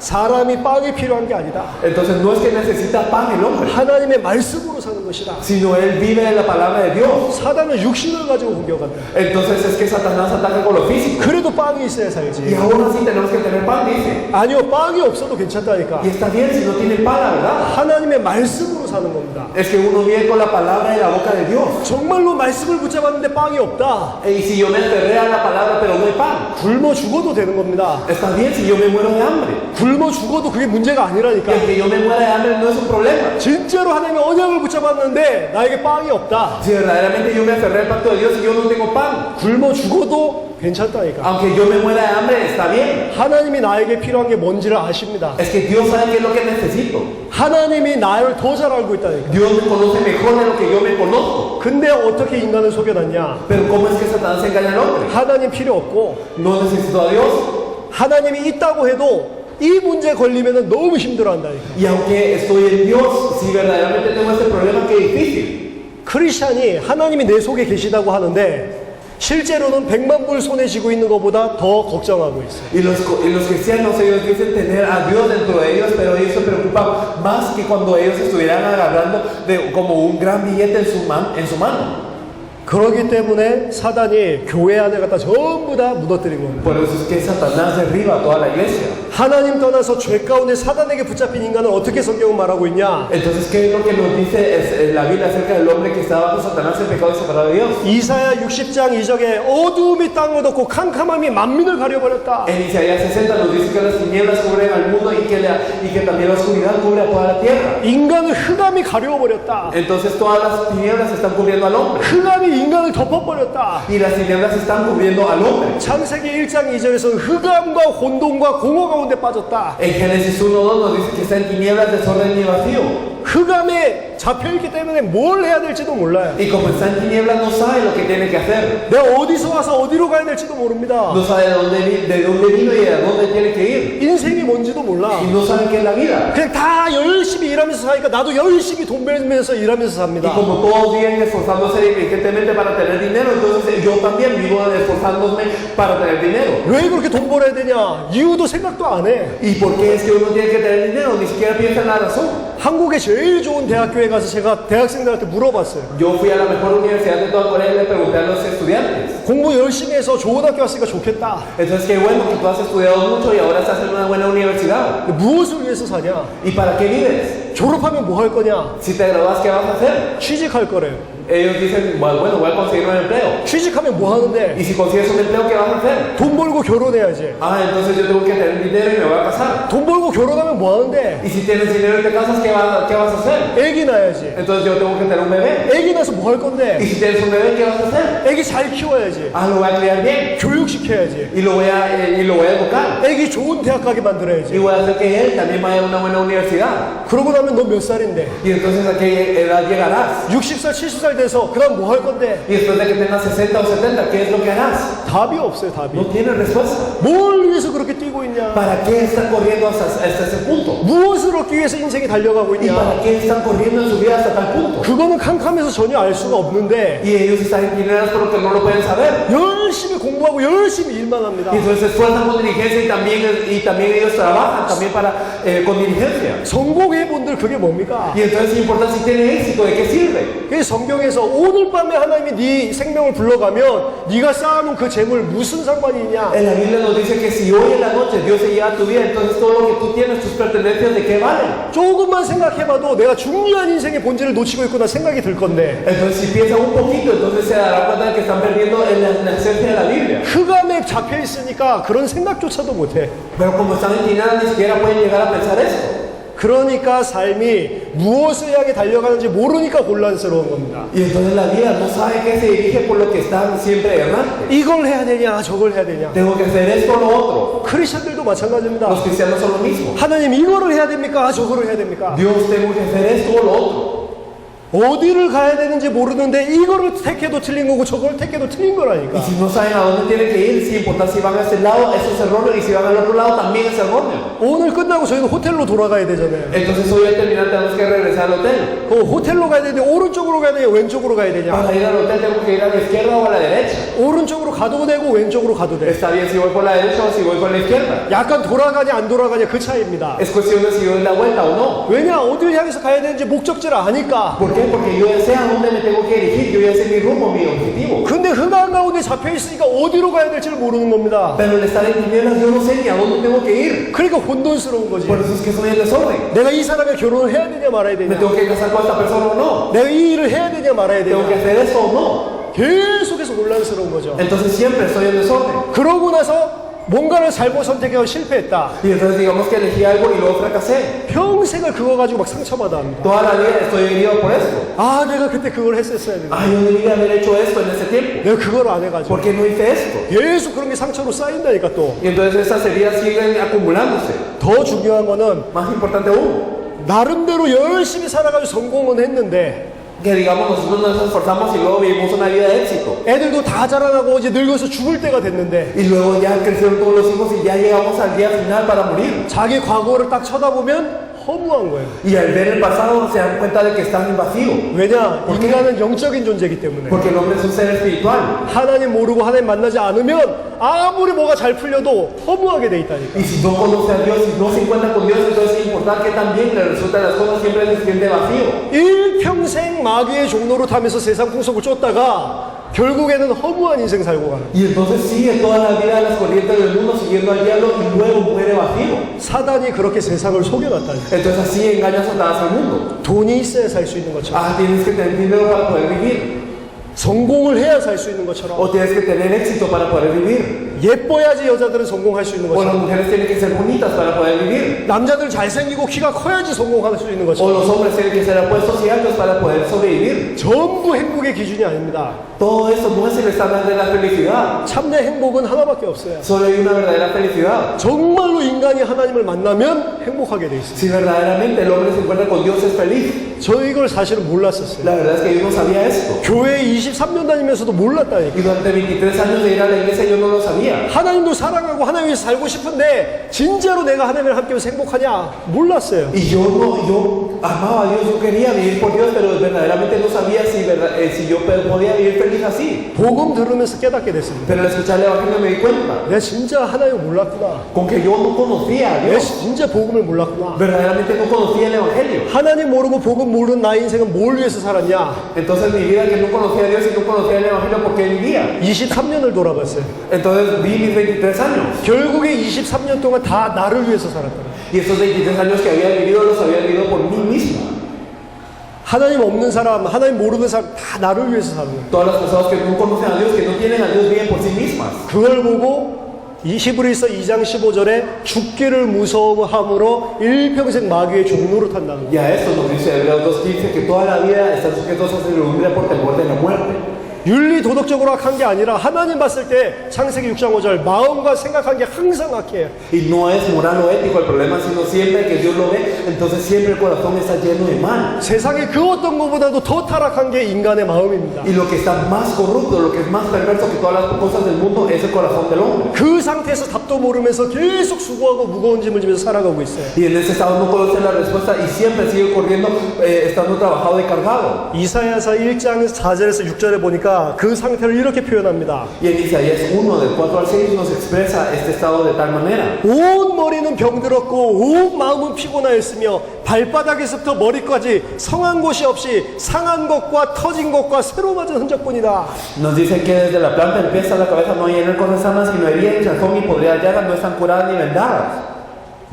사람이 빵이 필요한 게 아니다. Entonces no es que necesita pan el hombre, 하나님의 말씀으로 사는 것이다. sino él vive de la palabra de Dios. 사단은 육신을 가지고 공격한다. Entonces es que Satanás ataca con lo físico. 그래도 빵이 있어야 Y 살지. aún así tenemos que tener pan, dice. 아니요, 빵이 없어도 괜찮다니까. Y está bien si no tiene pan, la verdad. 하나님의 말씀으로 사는 겁니다. Es que uno vive con la palabra de la boca de Dios. 정말로 말씀을 붙잡았는데 빵이 없다. Y si yo me aferré a la palabra pero no hay pan, 굶어 죽어도 되는 겁니다. está bien si yo me muero de hambre. 굶어 죽어도 그게 문제가 아니라니까. Que el que yo me muera de hambre no es un problema. 진짜로 하나님의 언약을 붙잡았는데 나에게 빵이 없다. Si verdaderamente yo me aferré al pacto de Dios y yo no tengo pan, 굶어 죽어도 괜찮다니까. aunque yo me muera de hambre, está bien. 하나님이 나에게 필요한 게 뭔지를 아십니다. Es que Dios sabe qué es lo que necesito. 하나님이 나를 더 잘 알고 있다니까. Dios me conoce mejor de lo que yo me conozco. 근데 어떻게 인간을 속여놨냐? Pero ¿cómo es que Satanás engaña al hombre? 하나님 필요 없고 No necesito a Dios. 하나님이 있다고 해도 이 문제 걸리면 너무 힘들어한다니까. Y aunque estoy en Dios, si verdaderamente tengo este problema, qué difícil. 크리스찬이 하나님이 내 속에 계시다고 하는데 실제로는 100만 불 손에 쥐고 있는 것보다 더 걱정하고 있어요. Y los cristianos, ellos dicen tener a Dios dentro de ellos, pero ellos se preocupan más que cuando ellos estuvieran agarrando como un gran billete en su mano. 그러기 때문에 사단이 교회 안에 갖다 전부 다 무너뜨린 겁니다. Por eso es que Satanás derriba a toda la iglesia. 하나님 떠나서 죄 가운데 사단에게 붙잡힌 인간은 어떻게 성경은 말하고 있냐? Entonces, ¿qué es lo que nos dice la Biblia acerca del hombre que está bajo Satanás, el pecado y separado de Dios? 이사야 60장 2절에 어두움이 땅을 덮고 캄캄함이 만민을 가려버렸다. En Isaías 60 nos dice que las tinieblas cubren al mundo y que también la oscuridad cubre a toda la tierra. 인간을 흑암이 가려버렸다. Entonces todas las tinieblas están cubriendo al hombre. 흑암이 인간을 덮어버렸다. Y las tinieblas están cubriendo al hombre. 창세기 1장 2절에서는 흑암과 혼돈과 공허 가운데 빠졌다. En Génesis 1:2 nos dice que está en tinieblas, desorden y vacío. 흑암에 잡혀있기 때문에 뭘 해야 될지도 몰라요. Y como está en tinieblas no sabe lo que tiene que hacer. 내가 어디서 와서 어디로 가야 될지도 모릅니다. No sabe de dónde vino y a dónde tiene que ir. 인생이 뭔지도 몰라. Y no sabe qué es la vida. 그냥 다 열심히 일하면서 사니까 나도 열심히 돈 벌면서 일하면서 Y 삽니다. como todos viven esforzándose diligentemente para tener dinero, entonces yo también vivo esforzándome para tener dinero. 왜 그렇게 돈 벌어야 되냐? 이유도 생각도 안 해. ¿Y por qué es que uno tiene que tener dinero? Ni siquiera piensa en la razón. 한국의 제일 좋은 대학교에 가서 제가 대학생들한테 물어봤어요. Yo fui a la mejor universidad de toda Corea y le pregunté a los estudiantes. 공부 열심히 해서 좋은 학교 왔으니까 좋겠다. Entonces, qué bueno que tú has estudiado mucho y ahora estás en una buena universidad. 근데 무엇을 위해서 사냐? ¿Y para qué vives? 졸업하면 뭐 할 거냐? Si te gradúas, ¿qué vas a hacer? 취직할 거래요. Ellos dicen, bueno, voy a conseguir un empleo. 취직하면 뭐 하는데? Y si consigues un empleo, ¿qué vas a hacer? 돈 벌고 결혼해야지. Ah, entonces yo tengo que tener dinero y me voy a casar. 돈 벌고 결혼하면 뭐 하는데? Y si tienes dinero y te casas, ¿qué vas a hacer? 애기 낳아야지. Entonces yo tengo que tener un bebé. 애기 낳아서 뭐 할 Y 건데? si tienes un bebé, ¿qué vas a hacer? 애기 잘 키워야지. Ah, lo voy a criar bien. 교육시켜야지. Y lo voy a educar. 애기 좋은 대학 가게 Y 만들어야지. voy a hacer que él también vaya a una buena universidad. 그러고 나면 너 몇 살인데? Y entonces a qué edad llegarás. 60살, 70살 돼서 그럼 뭐 할 건데? Y después de que tengas 60 o 70, ¿qué es lo que harás? 답이 없어요, 답이. No tienes respuesta. 뭘 위해서 그렇게 뛰고 있냐? ¿Para qué están corriendo hasta ese punto? 무엇을 얻기 위해서 인생이 달려가고 ¿Y 있냐? para qué están corriendo en su vida hasta tal punto? 그거는 캄캄해서 전혀 알 수가 없는데 Y ellos están inclinados porque no lo pueden saber. 열심히 공부하고 열심히 일만 합니다. Y entonces se esfuerzan con diligencia y también ellos trabajan también con diligencia. 성공해 본들 그게 뭡니까? Y entonces es importante si tiene éxito, ¿de qué sirve? 그 성경에서 오늘 밤에 하나님이 네 생명을 불러가면 네가 쌓아놓은 그 재물 무슨 상관이 있냐? En la Biblia nos dice que si hoy en la noche Dios se lleva tu vida, entonces todo lo que tú tienes, tus pertenencias, ¿de qué valen? 조금만 생각해봐도 내가 중요한 인생의 본질을 놓치고 있구나 생각이 들 건데 Entonces si piensan un poquito, entonces se darán cuenta de que están perdiendo en la esencia de la Biblia. 흑암에 잡혀 있으니까 그런 생각조차도 못해. Pero como están inclinadas, ni siquiera pueden llegar a pensar esto. 그러니까 삶이 무엇을 향해 달려가는지 모르니까 곤란스러운 겁니다. Y entonces la vida no sabe qué se dirige por lo que están siempre errantes. 이걸 해야 되냐 저걸 해야 되냐. Tengo que hacer esto o lo otro. 크리스천들도 마찬가지입니다. Los cristianos son lo mismo. 하나님 이거를 해야 됩니까 저거를 해야 됩니까? Dios, tengo que hacer esto o lo otro. 어디를 가야 되는지 모르는데 이거를 택해도 틀린 거고 저걸 택해도 틀린 Y 거라니까. si no saben a dónde tienen que ir, sin importar si van a este lado, eso es erróneo. Y si van al otro lado, también es erróneo. 오늘 끝나고 저희는 호텔로 돌아가야 되잖아요. Entonces hoy al terminar tenemos que regresar al hotel. 그 호텔로 가야 되는데 오른쪽으로 가야 되냐 왼쪽으로 가야 되냐. Para ir al hotel tengo que ir a la izquierda o a la derecha. 오른쪽으로 가도 되고 왼쪽으로 가도 돼. Está bien si voy por la derecha o si voy por la izquierda. 약간 돌아가냐 안 돌아가냐 그 차이입니다. Es cuestión de si doy la vuelta o no. 왜냐 어디를 향해서 가야 되는지 목적지를 아니까. ¿Por qué? Porque yo ya sé a dónde me tengo que dirigir, yo ya sé mi rumbo, mi objetivo. 근데 흑암 가운데 잡혀 있으니까 어디로 가야 될지를 모르는 겁니다. Pero al estar en tinieblas yo no sé ni a dónde tengo que ir. 그러니까 혼돈스러운 거지. Por eso es que soy en desorden. 내가 이 사람과 결혼을 해야 되냐 말아야 ¿Me 되냐. tengo que casar con esta persona o no? 내가 이 일을 해야 되냐 말아야 ¿Tengo que 되냐. hacer esto o no? 계속해서 혼란스러운 거죠. Entonces siempre estoy en desorden. 그러고 나서 뭔가를 잘못 선택해서 실패했다. Y entonces digamos que elegí algo y luego fracasé. 평생을 그거 가지고 막 상처받아 합니다. Toda la vida estoy herido por esto. 아 내가 그때 그걸 했었어야 되는데 Ah, yo debí haber hecho esto en ese tiempo. 내가 그걸 안 해가지고 ¿Por qué no hice esto? 계속 그런 게 상처로 쌓인다니까. 또 Y entonces esas heridas siguen acumulándose. 더 중요한 거는 Más importante aún, 나름대로 열심히 살아가지고 성공은 했는데 que digamos nosotros nos esforzamos y luego vivimos una vida de éxito. 애들도 다 자라나고 이제 늙어서 죽을 때가 됐는데 Y luego ya crecieron todos los hijos y ya llegamos al día final para morir. 자기 과거를 딱 쳐다보면 허무한 거예요. Y al ver el pasado se dan cuenta de que están en vacío. 왜냐? 인간은 영적인 존재이기 때문에. Porque el hombre es un ser espiritual. 하나님 모르고 하나님 만나지 않으면 아무리 뭐가 잘 풀려도 허무하게 돼 있다니까. Y si no conoce a Dios y no se encuentra con Dios, entonces sin importar que también le resultan las cosas, siempre se siente vacío. 일평생 마귀의 종로로 타면서 세상 풍속을 쫓다가 결국에는 허무한 인생 살고 가는. Y entonces sigue toda la vida las corrientes del mundo siguiendo al diablo y luego muere vacío. 사단이 그렇게 세상을 속여놨다니까. Entonces así engaña a Satanás al mundo. 돈이 있어야 살 수 있는 것처럼, Ah, tienes que tener dinero para poder vivir. 성공을 해야 살 수 있는 것처럼, O tienes que tener éxito para poder vivir. 예뻐야지 여자들은 성공할 수 있는 O las 것처럼, mujeres tienen que ser bonitas para poder vivir. 남자들 잘생기고 키가 커야지 성공할 수 있는 O 것처럼. los hombres tienen que ser apuestos y altos para poder sobrevivir. 전부 행복의 기준이 아닙니다. Todo esto no es el estándar de la felicidad. 참내 행복은 하나밖에 없어요. Solo hay una verdadera felicidad. 정말로 인간이 하나님을 만나면 행복하게 돼 있어요. Si verdaderamente el hombre se encuentra con Dios es feliz. 저 이걸 사실은 몰랐었어요. La verdad es que yo no sabía esto. 교회 23년 다니면서도 몰랐다니까. Y durante 23 años de ir a la iglesia yo no lo sabía. 하나님도 사랑하고 하나님 위해서 살고 싶은데 진짜로 내가 하나님을 함께 행복하냐 몰랐어요. Y yo amaba a Dios, yo quería vivir por Dios, pero verdaderamente no sabía si yo podía vivir feliz así. 복음 들으면서 깨닫게 됐습니다. Pero al escuchar el evangelio me di cuenta 내가 진짜 하나님을 몰랐구나. con que yo no conocía a 내가 Dios. 진짜 복음을 몰랐구나. Verdaderamente no conocía el evangelio. 하나님 모르고 복음 모르는 나의 인생은 뭘 위해서 살았냐? Entonces mi vida que no conocía a Dios y no conocía el evangelio, ¿por qué vivía? 23년을 돌아봤어요. Entonces vi mis 23 años. 결국에 23년 동안 다 나를 위해서 살았다. Y estos 23 años que había vivido los había vivido por mí mismo. 하나님 없는 사람, 하나님 모르는 사람 다 나를 위해서 사는 거예요. Todas las personas que no conocen a Dios, que no tienen a Dios, viven por sí mismas. 그걸 보고 이 히브리서 2장 15절에 죽기를 무서워함으로 일평생 마귀의 종로로 탄다는 거예요. Y a esto nos dice Hebreos 2:15 que toda la vida están sujetos a servidumbre por temor de la muerte. 윤리 도덕적으로 악한 게 아니라 하나님 봤을 때 창세기 6장 5절 마음과 생각한 게 항상 악해요. Y no es moral o ético el problema, sino siempre que Dios lo ve, entonces siempre el corazón está lleno de mal. 세상에 그 어떤 것보다도 더 타락한 게 인간의 마음입니다. Y lo que está más corrupto, lo que es más perverso que todas las cosas del mundo es el corazón del hombre. 그 상태에서 답도 모르면서 계속 수고하고 무거운 짐을 지면서 살아가고 있어요. Y en ese estado no conoce la respuesta y siempre sigue corriendo, estando trabajado y cargado. 이사야서 1장 4절에서 6절에 보니까 그 상태를 이렇게 표현합니다. Y en Isaías 1, del 4 al 6, nos expresa este estado de tal manera. 온 머리는 병들었고 온 마음은 피곤하였으며 발바닥에서부터 머리까지 성한 곳이 없이 상한 것과 터진 것과 새로 맞은 흔적뿐이다. Nos dice que desde la planta del pie hasta la cabeza no hay en él cosas sanas, sino heridas, hinchazón y podridas llagas, no están curadas ni vendadas.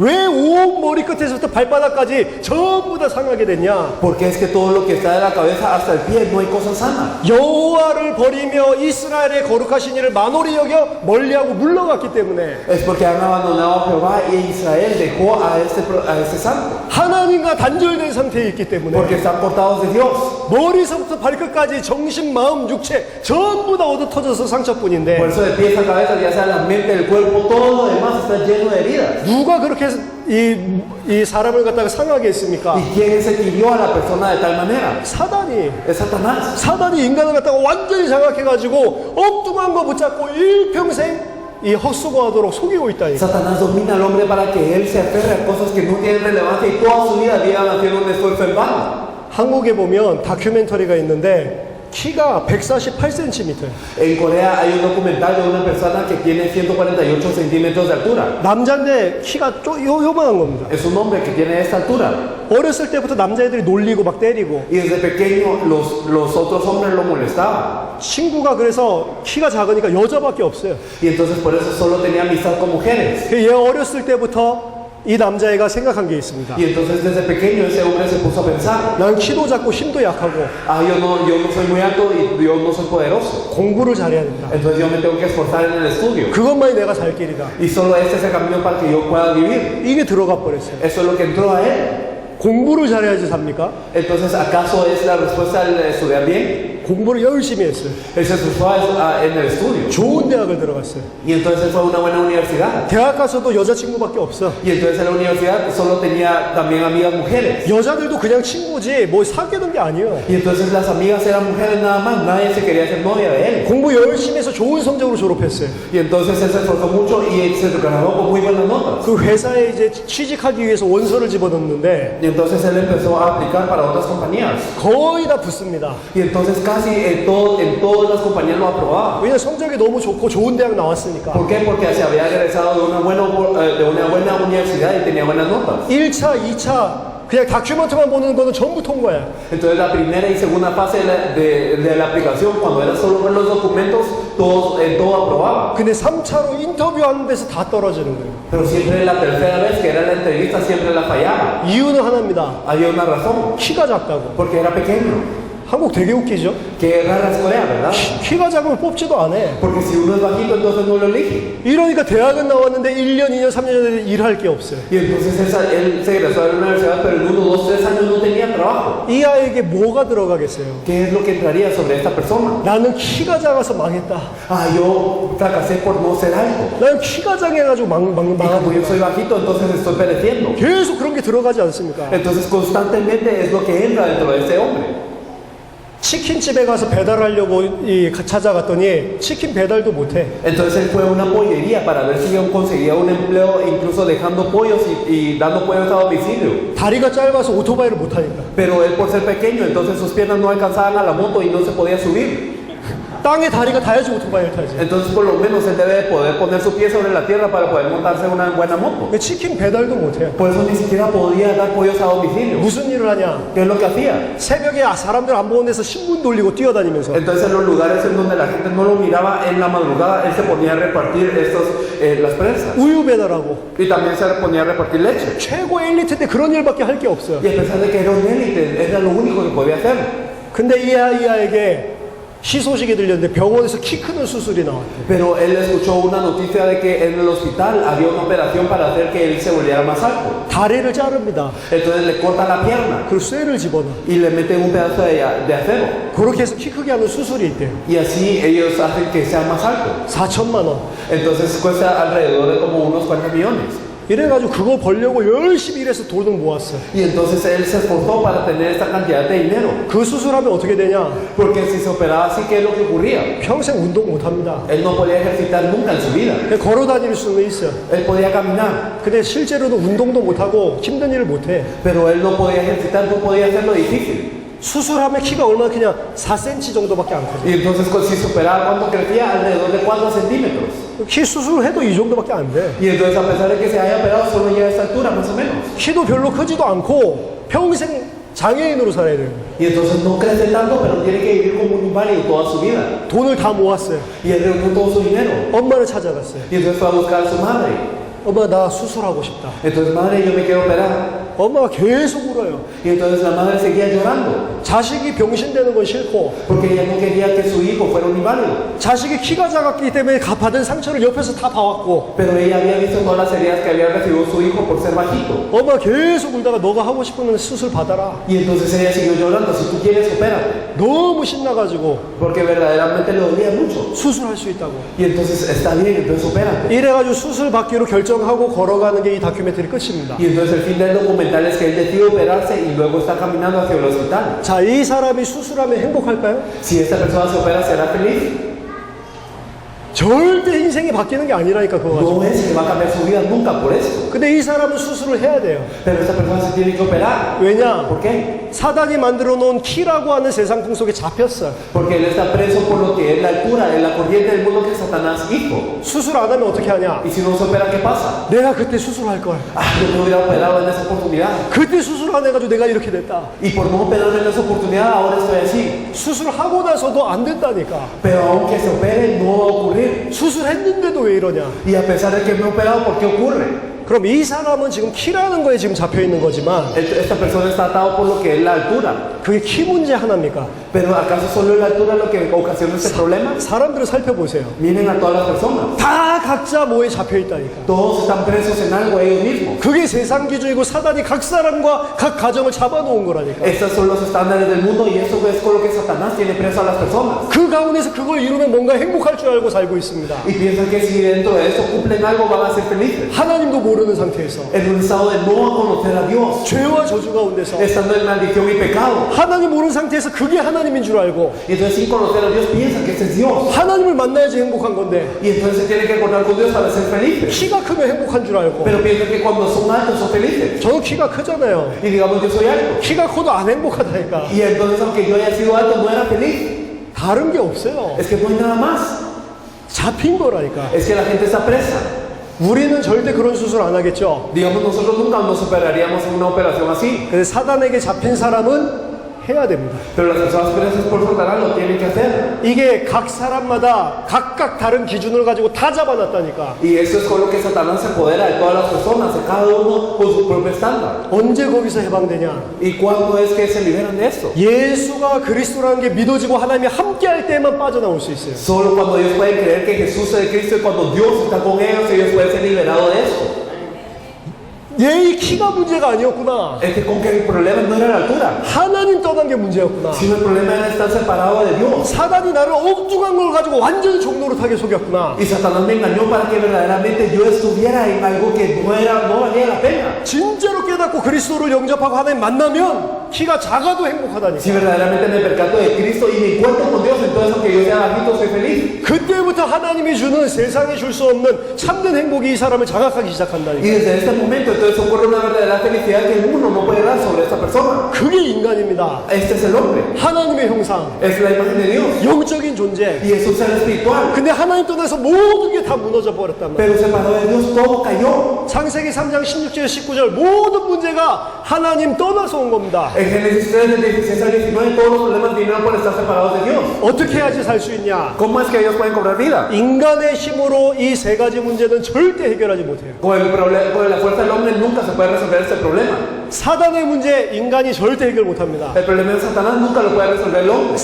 왜 온 머리 끝에서부터 발바닥까지 전부 다 상하게 됐냐? Porque es que todo lo que está de la cabeza hasta el pie no hay cosas sanas. 여호와를 버리며 이스라엘의 거룩하신 이를 만홀히 여겨 멀리하고 물러갔기 때문에 Es porque han abandonado a Jehová y Israel dejó a este santo. 하나님과 단절된 상태에 있기 때문에 Porque están cortados de Dios. 머리서부터 발끝까지 정신, 마음, 육체 전부 다 얻어터져서 상처뿐인데 Por eso de pies a cabeza, ya sea la mente, el cuerpo, todo lo demás está lleno de heridas. 누가 그렇게 이 사람을 갖다가 상하게 했습니까? ¿Y quién es el que hirió a la persona de tal manera? 사단이. Es Satanás. 사단이 인간을 갖다가 완전히 장악해가지고 엉뚱한 거 붙잡고 일평생 이 헛수고하도록 속이고 있다니까. Satanás domina al hombre para que él se aferre a cosas que no tienen relevancia y toda su vida vivan haciendo un esfuerzo en vano. 한국에 보면 다큐멘터리가 있는데 키가 148cm. En Corea hay un documental de una persona que tiene 148 centímetros de altura. 남자인데 키가 요만한 겁니다. Es un hombre que tiene esta altura. 어렸을 때부터 남자애들이 놀리고 막 때리고 Y desde pequeño los otros hombres lo molestaban. 친구가 그래서 키가 작으니까 여자밖에 없어요. Y entonces por eso solo tenía amistad con mujeres. 얘 어렸을 때부터 이 남자애가 생각한 게 있습니다. Y entonces desde pequeño ese hombre se puso a pensar, 난 키도 작고 힘도 약하고 yo no soy muy alto y yo no soy poderoso. 공부를 잘해야 된다. Entonces yo me tengo que esforzar en el estudio. 그것만이 내가 살 길이다. Y solo este es el camino para que yo pueda vivir. 이게 들어가 버렸어요. Eso es lo que entró a él. 공부를 잘해야지 삽니까? Entonces, ¿acaso es la respuesta al estudiar bien? 공부를 열심히 했어요. Él se esforzó en el estudio. 좋은 대학을 들어갔어요. Y entonces él fue a una buena universidad. 대학 가서도 여자친구밖에 없어. Y entonces en la universidad solo tenía también amigas mujeres. 여자들도 그냥 친구지 뭐 사귀는 게 아니에요. Y entonces las amigas eran mujeres nada más. Nadie se quería hacer novia de él. 공부 열심히 해서 좋은 성적으로 졸업했어요. Y entonces él se esforzó mucho y se graduó con muy buenas notas. 그 회사에 이제 취직하기 위해서 원서를 집어넣는데 Y entonces él empezó a aplicar para otras compañías. 거의 다 붙습니다. Y entonces casi en todas las compañías lo aprobaban. 왜냐면 성적이 너무 좋고 좋은 대학 나왔으니까. ¿Por qué? Porque se había egresado de una buena universidad y tenía buenas notas. 1차, 2차 그냥 다큐멘터만 보는 거는 전부 통과야. Entonces la primera y segunda fase de la aplicación, cuando era solo ver los documentos, todo aprobaba. 근데 3차로 인터뷰하는 데서 다 떨어지는 거예요. Pero siempre la tercera vez que era la entrevista, siempre la fallaba. 이유는 하나입니다. Había una razón, 키가 작다고. porque era pequeño. 한국 되게 웃기죠? Que rara es Corea, ¿verdad? 키가 작으면 뽑지도 않아. Porque si uno es bajito, entonces no lo elige. 이러니까 대학은 나왔는데 1년, 2년, 3년 전에 일할 게 없어요. Y entonces él se egresó de la universidad, pero en 1, 2, 3 años no tenía trabajo. 이 아이에게 뭐가 들어가겠어요? ¿Qué es lo que entraría sobre esta persona? 나는 키가 작아서 망했다. Yo fracasé por no ser algo. 나는 키가 작아가지고 Y como yo soy bajito, entonces estoy pereciendo. 계속 그런 게 들어가지 않습니까? Entonces constantemente es lo que entra dentro de ese hombre. 치킨집에 가서 배달하려고 찾아갔더니 치킨 배달도 못해. Entonces él fue a una pollería para ver si conseguía un empleo, incluso dejando pollos y dando pollos a domicilio. 다리가 짧아서 오토바이를 못 타니까. Pero él por ser pequeño, entonces sus piernas no alcanzaban a la moto y no se podía subir. 땅에 다리가 닿아야지 오토바이를 타지. Entonces por lo menos él debe de poder poner su pie sobre la tierra para poder montarse en una buena moto. 근데 치킨 배달도 못해. Por eso ni siquiera podía dar pollos a domicilio. 무슨 일을 하냐? ¿Qué es lo que hacía? 새벽에 사람들 안 보는 데서 신문 돌리고 뛰어다니면서 Entonces en los lugares en donde la gente no lo miraba en la madrugada, él se ponía a repartir las prensas. 우유 배달하고. Y también se ponía a repartir leche. 최고 엘리트인데 그런 일밖에 할 게 없어요. Y a pesar de que era un élite, era lo único que podía hacer. 근데 이 아이에게 희소식이 들렸는데 병원에서 키 크는 수술이 나왔대. Pero él escuchó una noticia de que en el hospital había una operación para hacer que él se volviera más alto. 다리를 자릅니다. Entonces le cortan la pierna 그리고 쇠를 집어넣어. y le meten un pedazo de acero. 그렇게 해서 키 크게 하는 수술이 있대요. Y así ellos hacen que sea más alto. 4천만 원. Entonces cuesta alrededor de como unos 40 millones. 이래가지고 그거 벌려고 열심히 일해서 돈을 모았어. Y entonces él se esforzó para tener esta cantidad de dinero. 그 수술하면 어떻게 되냐? Porque si se operaba así, ¿qué es lo que ocurría? 평생 운동 못 합니다. Él no podía ejercitar nunca en su vida. 걸어 다닐 수는 있어. Él podía caminar, 근데 실제로는 운동도 못 하고 힘든 일을 못 해. pero él no podía ejercitar, no podía hacer lo difícil. 수술하면 키가 얼마나 크냐? 4cm 정도밖에 안 커져. Y entonces si se operaba, ¿cuánto crecía? Alrededor de 4 centímetros. 키 수술해도 이 정도밖에 안 돼. Y entonces a pesar de que se haya operado, solo llega a esta altura, más o menos. 키도 별로 크지도 않고 평생 장애인으로 살아야 돼요. Y entonces no crece tanto, pero tiene que vivir como un inválido toda su vida. 돈을 다 모았어요. Y él reunió todo su dinero. 엄마를 찾아갔어요. Y entonces fue a buscar a su madre. 엄마 나 수술하고 싶다. Entonces, madre, yo me quiero operar. 엄마가 계속 울어요. Y entonces la madre seguía llorando. 자식이 병신되는 건 싫고 Porque ella no quería que su hijo fuera un inválido. 자식이 키가 작았기 때문에 받은 상처를 옆에서 다 봐왔고 Pero ella había visto todas las heridas que había recibido su hijo por ser bajito. 엄마가 계속 울다가 너가 하고 싶으면 수술 받아라. Y entonces ella siguió llorando. Si tú quieres, opérate. 너무 신나가지고 Porque verdaderamente le dolía mucho. 수술할 수 있다고. Y entonces está bien, entonces opérate. 이래가지고 수술 받기로 결정하고 걸어가는 게 이 다큐멘터리 끝입니다. Y entonces el fin del documental es que él decide operarse y luego está caminando hacia el hospital. 자, 이 사람이 수술하면 행복할까요? Si esta persona se opera, ¿será feliz? 절대 인생이 바뀌는 게 아니라니까 그거 가지고. No es que va a cambiar su vida nunca por esto. 근데 이 사람은 수술을 해야 돼요. Pero esta persona se tiene que operar. 왜냐? ¿Por qué? 사단이 만들어 놓은 키라고 하는 세상 풍속에 잡혔어. Porque él está preso por lo que es la altura, en la corriente del mundo que Satanás hizo. 수술 안 ha면 어떻게 하냐? Y si no se opera, ¿qué pasa? 내가 그때 수술할 걸. Ah, yo me hubiera operado en esa oportunidad. 그때 수술 안 해가지고 내가 이렇게 됐다. Y por no operarme en esa oportunidad, ahora estoy así. 수술하고 나서도 안 된다니까. Pero aunque se opere, no va a ocurrir. 수술했는데도 왜 이러냐? Y a pesar de que me he operado, ¿por qué ocurre? 그럼 이 사람은 지금 키라는 거에 지금 잡혀 있는 거지만 Esta persona está atado por lo que es la altura. 그게 키 문제 하나입니까? Pero ¿acaso solo es la altura lo que ocasiona este problema? 사람들을 살펴보세요. Miren a todas las personas. 다 각자 뭐에 잡혀 있다니까. Todos están presos en algo ellos mismos. 그게 세상 기준이고 사단이 각 사람과 각 가정을 잡아놓은 거라니까. Estos son los estándares del mundo y eso es con lo que Satanás tiene preso a las personas. 그 가운데서 그걸 이루면 뭔가 행복할 줄 알고 살고 있습니다. Y piensan que si dentro de eso cumplen algo van a ser felices. 하나님도 모르는 상태에서 En un estado de no conocer a Dios, 죄와 저주 가운데서 estando en maldición y pecado. 하나님 모르는 상태에서 그게 하나님인 줄 알고 Y entonces sin conocer a Dios piensan que ese es Dios. 하나님을 만나야지 행복한 건데 Y entonces se tienen que encontrar con Dios para ser felices. 키가 크면 행복한 줄 알고 Pero piensan que cuando son altos son felices. 저도 키가 크잖아요. Y digamos yo soy alto. 키가 커도 안 행복하다니까. Y entonces aunque yo haya sido alto no era feliz. 다른 게 없어요. Es que no hay nada más. 잡힌 거라니까. Es que la gente está presa. 우리는 절대 그런 수술 안 하겠죠. Digamos nosotros nunca nos operaríamos en una operación así. 근데 사단에게 잡힌 사람은 해야 됩니다. Pero las personas presas por Satanás lo tienen que hacer. 이게 각 사람마다 각각 다른 기준을 가지고 다 잡아놨다니까. Y eso es con lo que Satanás se apodera de todas las personas, de cada uno con su propio estándar. 언제 거기서 해방되냐? ¿Y cuándo es que se liberan de esto? 예수가 그리스도라는 게 믿어지고 하나님이 함께할 때만 빠져나올 수 있어요. Solo cuando ellos pueden creer que Jesús es Cristo y cuando Dios está con ellos pueden ser liberados de esto. 얘 키가 문제가 아니었구나. Es que con que el problema no era la altura, 하나님 떠난 게 문제였구나. sino el problema era estar separado de Dios. 사단이 나를 엉뚱한 걸 가지고 완전히 종노릇하게 속였구나. Y Satanás me engañó para que verdaderamente yo estuviera en algo que no valía la pena. 진짜로 깨닫고 그리스도를 영접하고 하나님 만나면 키가 작아도 행복하다니까. Si verdaderamente me percato de Cristo y me encuentro con Dios, entonces aunque yo sea bajito soy feliz. 그때부터 하나님이 주는 세상에 줄 수 없는 참된 행복이 이 사람을 자각하기 Y 시작한다니까. desde este momento entonces ocurre una verdadera felicidad que el mundo no puede dar sobre esta persona. 그게 인간입니다. Este es el hombre, 하나님의 형상, es la imagen de Dios 영적인 존재. y es un ser espiritual. 근데 하나님 떠나서 모든 게 다 무너져 버렸단 말이야. Pero separado de Dios todo cayó. 창세기 3장 16절 19절 모든 문제가 하나님 떠나서 온 겁니다. En Génesis 3, del 16 al 19, todos los problemas vinieron por estar separados de Dios. 어떻게 해야 해야지 살 수 있냐? ¿Cómo es que ellos pueden cobrar vida? 인간의 힘으로 이 세 가지 문제는 절대 해결하지 못해요. Con la fuerza del hombre nunca se puede resolver este problema. 사단의 문제 인간이 절대 해결 못합니다. El problema de Satanás nunca lo puede resolver el hombre.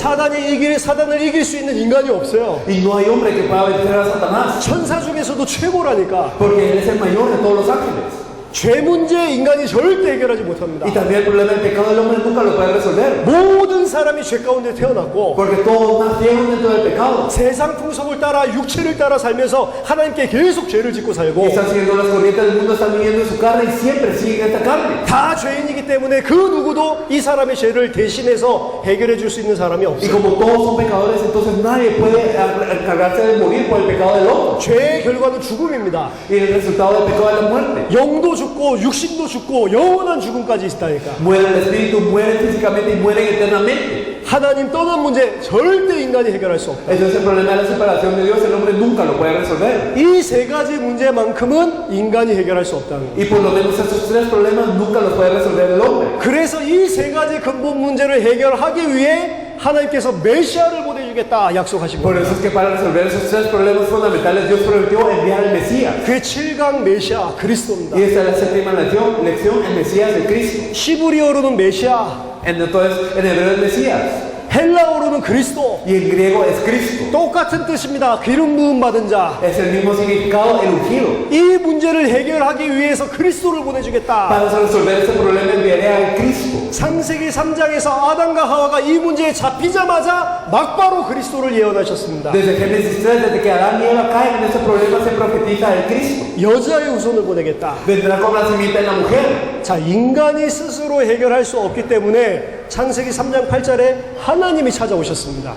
사단을 이길 수 있는 인간이 없어요. Y no hay hombre que pueda vencer a Satanás. 천사 중에서도 최고라니까. Porque él es el mayor de todos los ángeles. 죄 문제 인간이 절대 해결하지 못합니다. Y también el problema del pecado del hombre nunca lo puede resolver. 모든 사람이 죄 가운데 태어났고 Porque todos nacieron dentro del pecado. 세상 풍속을 따라 육체를 따라 살면서 하나님께 계속 죄를 짓고 Y 살고 están siguiendo las corrientes del mundo, están viviendo en su carne y siempre siguen esta carne. 다 죄인이기 때문에 그 누구도 이 사람의 죄를 대신해서 해결해 줄 수 있는 사람이 Y 없어요. como todos son pecadores, entonces nadie puede encargarse de morir por el pecado del otro. 죄의 결과는 죽음입니다. Y el resultado del pecado es la muerte. 영도 죽고 육신도 죽고 영원한 죽음까지 있다니까. Muere el espíritu, mueren físicamente y mueren eternamente. 하나님 떠난 문제 절대 인간이 해결할 수 없다. Entonces el problema de la separación de Dios, el hombre nunca lo puede resolver. 이 세 가지 문제만큼은 인간이 해결할 수 없다는 거예요. Y por lo menos esos tres problemas nunca los puede resolver el hombre. 그래서 이 세 가지 근본 문제를 해결하기 위해 하나님께서 메시아를 보내주겠다 약속하신 Por 거예요. eso es que para resolver esos tres problemas fundamentales, Dios prometió enviar al Mesías. 그게 7강 메시아 그리스도입니다. Y esta es la séptima lección, el Mesías de Cristo. 시브리어로는 메시아, Entonces, en hebreo es Mesías. 헬라어로는 그리스도. Y en griego es Cristo. 똑같은 뜻입니다. 기름 부음 받은 자. Es el mismo significado, el ungido. 이 문제를 해결하기 위해서 그리스도를 보내주겠다. Para resolver este problema enviaré a Cristo. 창세기 3장에서 아담과 하와가 이 문제에 잡히자마자 막바로 그리스도를 예언하셨습니다. Desde Génesis 3, desde que Adán y Eva caen en ese problema, se profetiza el Cristo. 여자의 후손을 보내겠다. Vendrá con la simiente en la mujer. 자, 인간이 스스로 해결할 수 없기 때문에 창세기 3장 8절에 하나님이 찾아오셨습니다.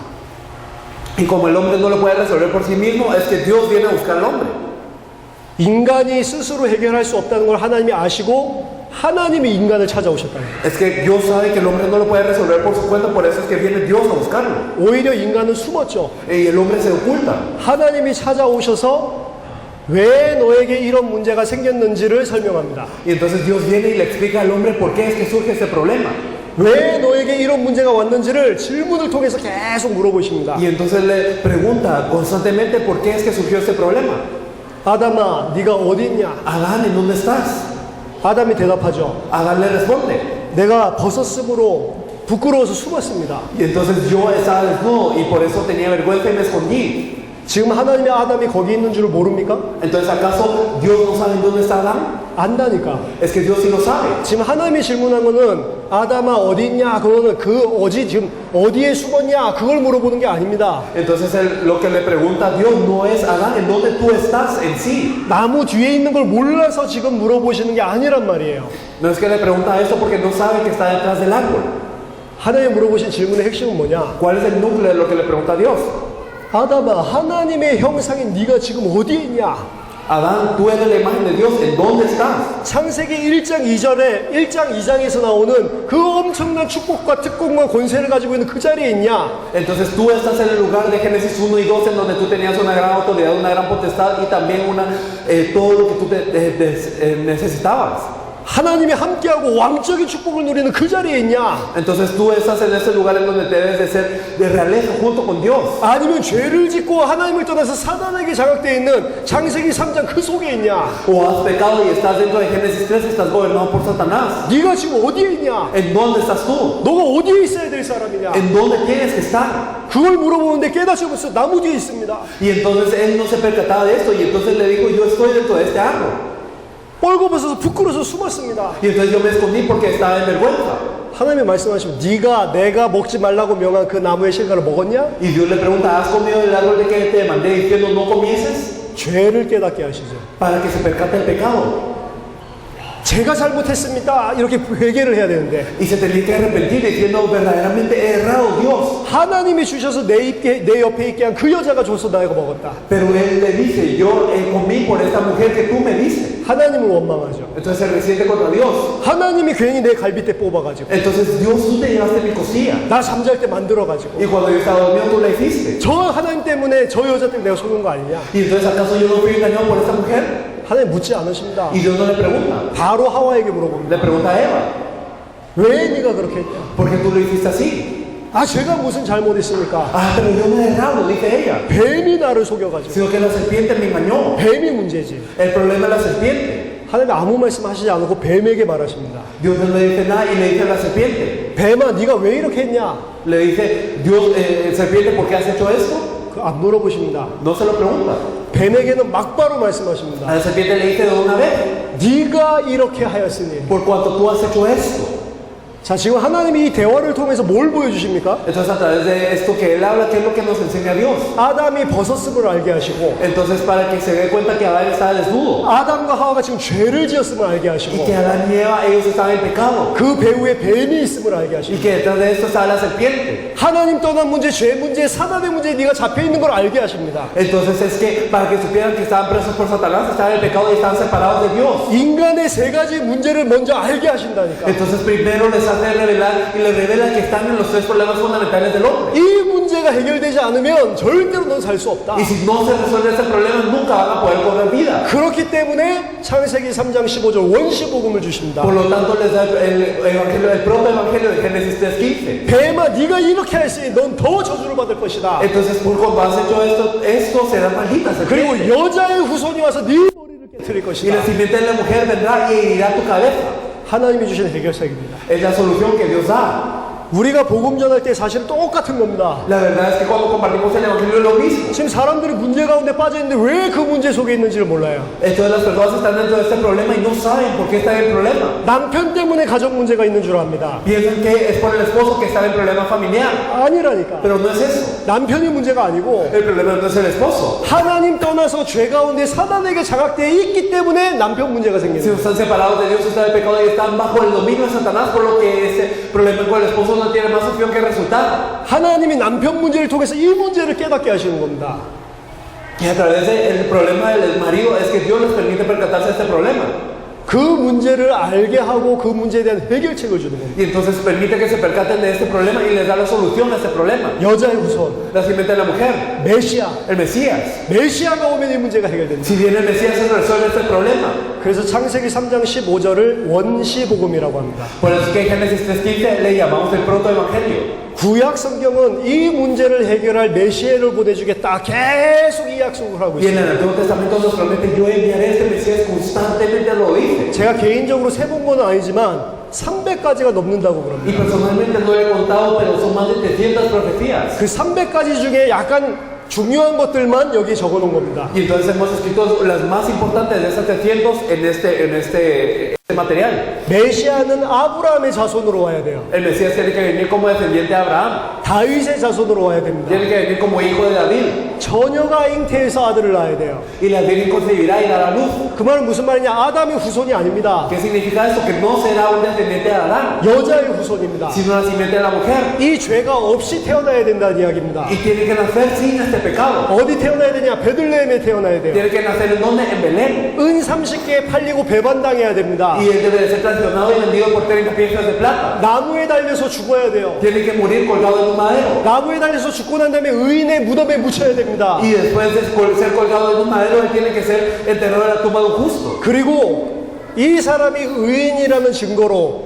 Y como el hombre no lo puede resolver por sí mismo, es que Dios viene a buscar al hombre. 인간이 스스로 해결할 수 없다는 걸 하나님이 아시고 하나님이 인간을 찾아오셨다는 거예요. Es que Dios sabe que el hombre no lo puede resolver por su cuenta, por eso es que viene Dios a buscarlo. 오히려 인간은 숨었죠. Y el hombre se oculta. 하나님이 찾아오셔서 왜 너에게 이런 문제가 생겼는지를 설명합니다. Y entonces Dios viene y le explica al hombre por qué es que surge este problema. 왜 너에게 이런 문제가 왔는지를 질문을 통해서 계속 물어보십니다. Y entonces le pregunta constantemente por qué es que surgió este problema. 아담아, 네가 어디 있냐? Adán, ¿en dónde estás? 아담이 대답하죠. Adán le responde. 내가 벗었으므로 부끄러워서 숨었습니다. Y entonces yo estaba desnudo y por eso tenía vergüenza y me escondí. 지금 하나님의 아담이 거기 있는 줄을 모릅니까? Entonces, ¿acaso Dios no sabe en dónde está Adán? 안다니까. Es que Dios sí lo sabe. 지금 하나님이 질문한 거는 아담아 어디 있냐? 그거는 지금 어디에 숨었냐? 그걸 물어보는 게 아닙니다. Entonces lo que le pregunta a Dios no es Adán, ¿en dónde tú estás en sí? 나무 뒤에 있는 걸 몰라서 지금 물어보시는 게 아니란 말이에요. No es que le pregunta esto porque no sabe que está detrás del árbol. 하나님 물어보신 질문의 핵심은 뭐냐? ¿Cuál es el núcleo de lo que le pregunta a Dios? 아담아, 하나님의 형상인 네가 지금 어디에 있냐? Adán, tú eres la imagen de Dios, ¿en dónde estás? 창세기 1장 2절에 1장 2장에서 나오는 그 엄청난 축복과 특권과 권세를 가지고 있는 그 자리에 있냐? Entonces tú estás en el lugar de Génesis 1 y 2 en donde tú tenías una gran autoridad, una gran potestad y también todo lo que tú necesitabas. 하나님이 함께하고 왕적인 축복을 누리는 그 자리에 있냐? Entonces tú estás en ese lugar en donde debes de ser de realeza junto con Dios. 아니면 죄를 짓고 하나님을 떠나서 사단에게 장악되어 있는 창세기 3장 그 속에 있냐? O has pecado y estás dentro de Génesis 3 y estás gobernado por Satanás. 네가 지금 어디에 있냐? ¿En dónde estás tú? 너가 어디에 있어야 될 사람이냐? ¿En dónde tienes que estar? 그걸 물어보는데 깨닫지 못해서 나무 뒤에 있습니다. Y entonces él no se percataba de esto y entonces le dijo, yo estoy dentro de este árbol. 뻘거벗어서 부끄러워서 숨었습니다. Y entonces yo me escondí porque estaba en vergüenza. 하나님이 말씀하시면 네가 내가 먹지 말라고 명한 그 나무의 실과를 먹었냐? Y Dios le pregunta, ¿has comido del árbol de que te mandé diciendo no comieses? 죄를 깨닫게 하시죠. Para que se percate el pecado. 제가 잘못했습니다. 이렇게 회개를 해야 되는데 Y se tenía que arrepentir diciendo verdaderamente he errado Dios. 하나님이 주셔서 내 옆에 있게 한 그 여자가 줘서 내가 먹었다. Pero él le dice, yo comí por esta mujer que tú me diste. 하나님을 원망하죠. Entonces se resiente contra Dios. 하나님이 괜히 내 갈비뼈 뽑아가지고 Entonces Dios, tú te llevaste mi costilla. 나 잠잘 때 만들어가지고 Y cuando yo estaba dormido tú la hiciste. 저 하나님 때문에 저 여자 때문에 내가 속은 거 아니냐? Y entonces ¿acaso yo no fui engañado por esta mujer? 하나님 묻지 않으십니다. Y Dios no le pregunta. 바로 하와에게 물어봅니다. Le pregunta a Eva, 왜 네가 그렇게 했냐? ¿por qué tú lo hiciste así? 아, 제가 무슨 잘못했습니까? Ah, pero yo me he errado, dice ella. 뱀이 나를 속여가지고. Sino que la serpiente me engañó. 뱀이 문제지. El problema es la serpiente. 하나님 아무 말씀 하시지 않고 뱀에게 말하십니다. Dios no le dice nada y le dice a la serpiente. 뱀아, 네가 왜 이렇게 했냐? Le dice, Dios, serpiente, ¿por qué has hecho esto? 그 안 물어보십니다. No se lo pregunta. 뱀에게는 막바로 말씀하십니다. A la serpiente le dice de una vez, 네가 이렇게 하였으니. por cuanto tú has hecho esto. 자, 지금 하나님이 이 대화를 통해서 뭘 보여주십니까? Entonces a través de esto que él habla, ¿qué es lo que nos enseña Dios? 아담이 벗었음을 알게 하시고, Entonces para que se dé cuenta que Adán estaba desnudo 아담과 하와가 지금 죄를 지었음을 알게 y 하시고, que Adán y Eva, ellos estaban en pecado 그 배후에 뱀이 있음을 알게 y 하시고, que detrás de esto estaba la serpiente. 하나님 떠난 문제, 죄 문제, 사단의 문제에 네가 잡혀 있는 걸 알게 하십니다. Entonces es que para que supieran que estaban presos por Satanás, estaban en pecado y estaban separados de Dios. 인간의 세 가지 문제를 먼저 알게 하신다니까. Entonces primero les hace revelar y les revela que están en los tres problemas fundamentales del hombre. 이 문제가 해결되지 않으면 절대로 넌 살 수 없다. Y si no se resuelve ese problema, nunca van a poder cobrar vida. 그렇기 때문에 창세기 3장 15절 원시복음을 주십니다. Por lo tanto, les da el propio evangelio de Génesis 3:15. 뱀아, 네가 이렇게 했으니 넌 더 저주를 받을 것이다. Entonces, por cuando has hecho esto será maldita. 그리고 serpiente. 여자의 후손이 와서 네 머리를 깨뜨릴 Y 것이다. la simiente de la mujer vendrá y herirá tu cabeza. 하나님이 주신 해결책입니다. Es la solución que Dios da. 우리가 복음 전할 때 사실은 똑같은 겁니다. La verdad es que cuando compartimos el evangelio es lo mismo. 지금 사람들이 문제 가운데 빠져 있는데 왜 그 문제 속에 있는지를 몰라요. Entonces las personas están dentro de este problema y no saben por qué está en el problema. 남편 때문에 가정 문제가 있는 줄 압니다. Piensan que es por el esposo que está en problema familiar. 아니라니까. Pero no es eso. 남편이 문제가 아니고 El problema no es el esposo. 하나님 떠나서 죄 가운데 사단에게 장악되어 있기 때문에 남편 문제가 Si 생기는 거예요. están separados de Dios, están en pecado y están bajo el dominio de Satanás, por lo que ese problema con el esposo no tiene más opción que resultar. 하나님이 남편 문제를 통해서 이 문제를 깨닫게 하시는 겁니다. Y a través del problema del marido es que Dios les permite percatarse de este problema. 그 문제를 알게 하고 그 문제에 대한 해결책을 주는 겁니다. Y entonces permite que se percaten de este problema y les da la solución a este problema. 여자의 후손, La simiente de la mujer, 메시아. el Mesías. 메시아가 오면 이 문제가 해결됩니다. Si viene el Mesías, se resuelve este problema. 그래서 창세기 3장 15절을 원시복음이라고 합니다. Por eso es que en Génesis 3:15 le llamamos el protoevangelio. 구약 성경은 이 문제를 해결할 메시아를 보내주겠다. 계속 이 약속을 하고 Y en 있습니다. el Antiguo Testamento nos promete: yo enviaré este Mesías, constantemente lo dice. 제가 개인적으로 세본 건 아니지만 300가지가 넘는다고 Y 그럽니다. personalmente no he contado, pero son más de 300 profecías. 그 300가지 중에 약간 중요한 것들만 여기 적어 놓은 겁니다. Y entonces hemos escrito las más importantes de esas 300 en este material. 메시아는 아브라함의 자손으로 와야 돼요. El Mesías tiene que venir como descendiente de Abraham, 다윗의 자손으로 와야 됩니다. tiene que venir como hijo de David, 처녀가 잉태해서 아들을 낳아야 돼요. y la Virgen concebirá y dará luz. 그 말은 무슨 말이냐? 아담의 후손이 아닙니다. ¿Qué significa esto? Que no será un descendiente de Adán, 여자의 후손입니다. sino una simiente de la mujer. 이 죄가 없이 태어나야 된다는 이야기입니다. Y tiene que nacer sin este pecado. 어디 태어나야 되냐? 베들레헴에 태어나야 돼요. Tiene que nacer en donde? En Belén. 은 30개에 팔리고 배반당해야 됩니다. Y él debe de ser traicionado y vendido por 30 piezas de plata. 나무에 달려서 죽어야 돼요. Tiene que morir colgado en un madero. 나무에 달려서 죽고 난 다음에 의인의 무덤에 묻혀야 됩니다. Y después de ser colgado en un madero, él tiene que ser enterrado en la tumba de un justo. 그리고 이 사람이 의인이라는 증거로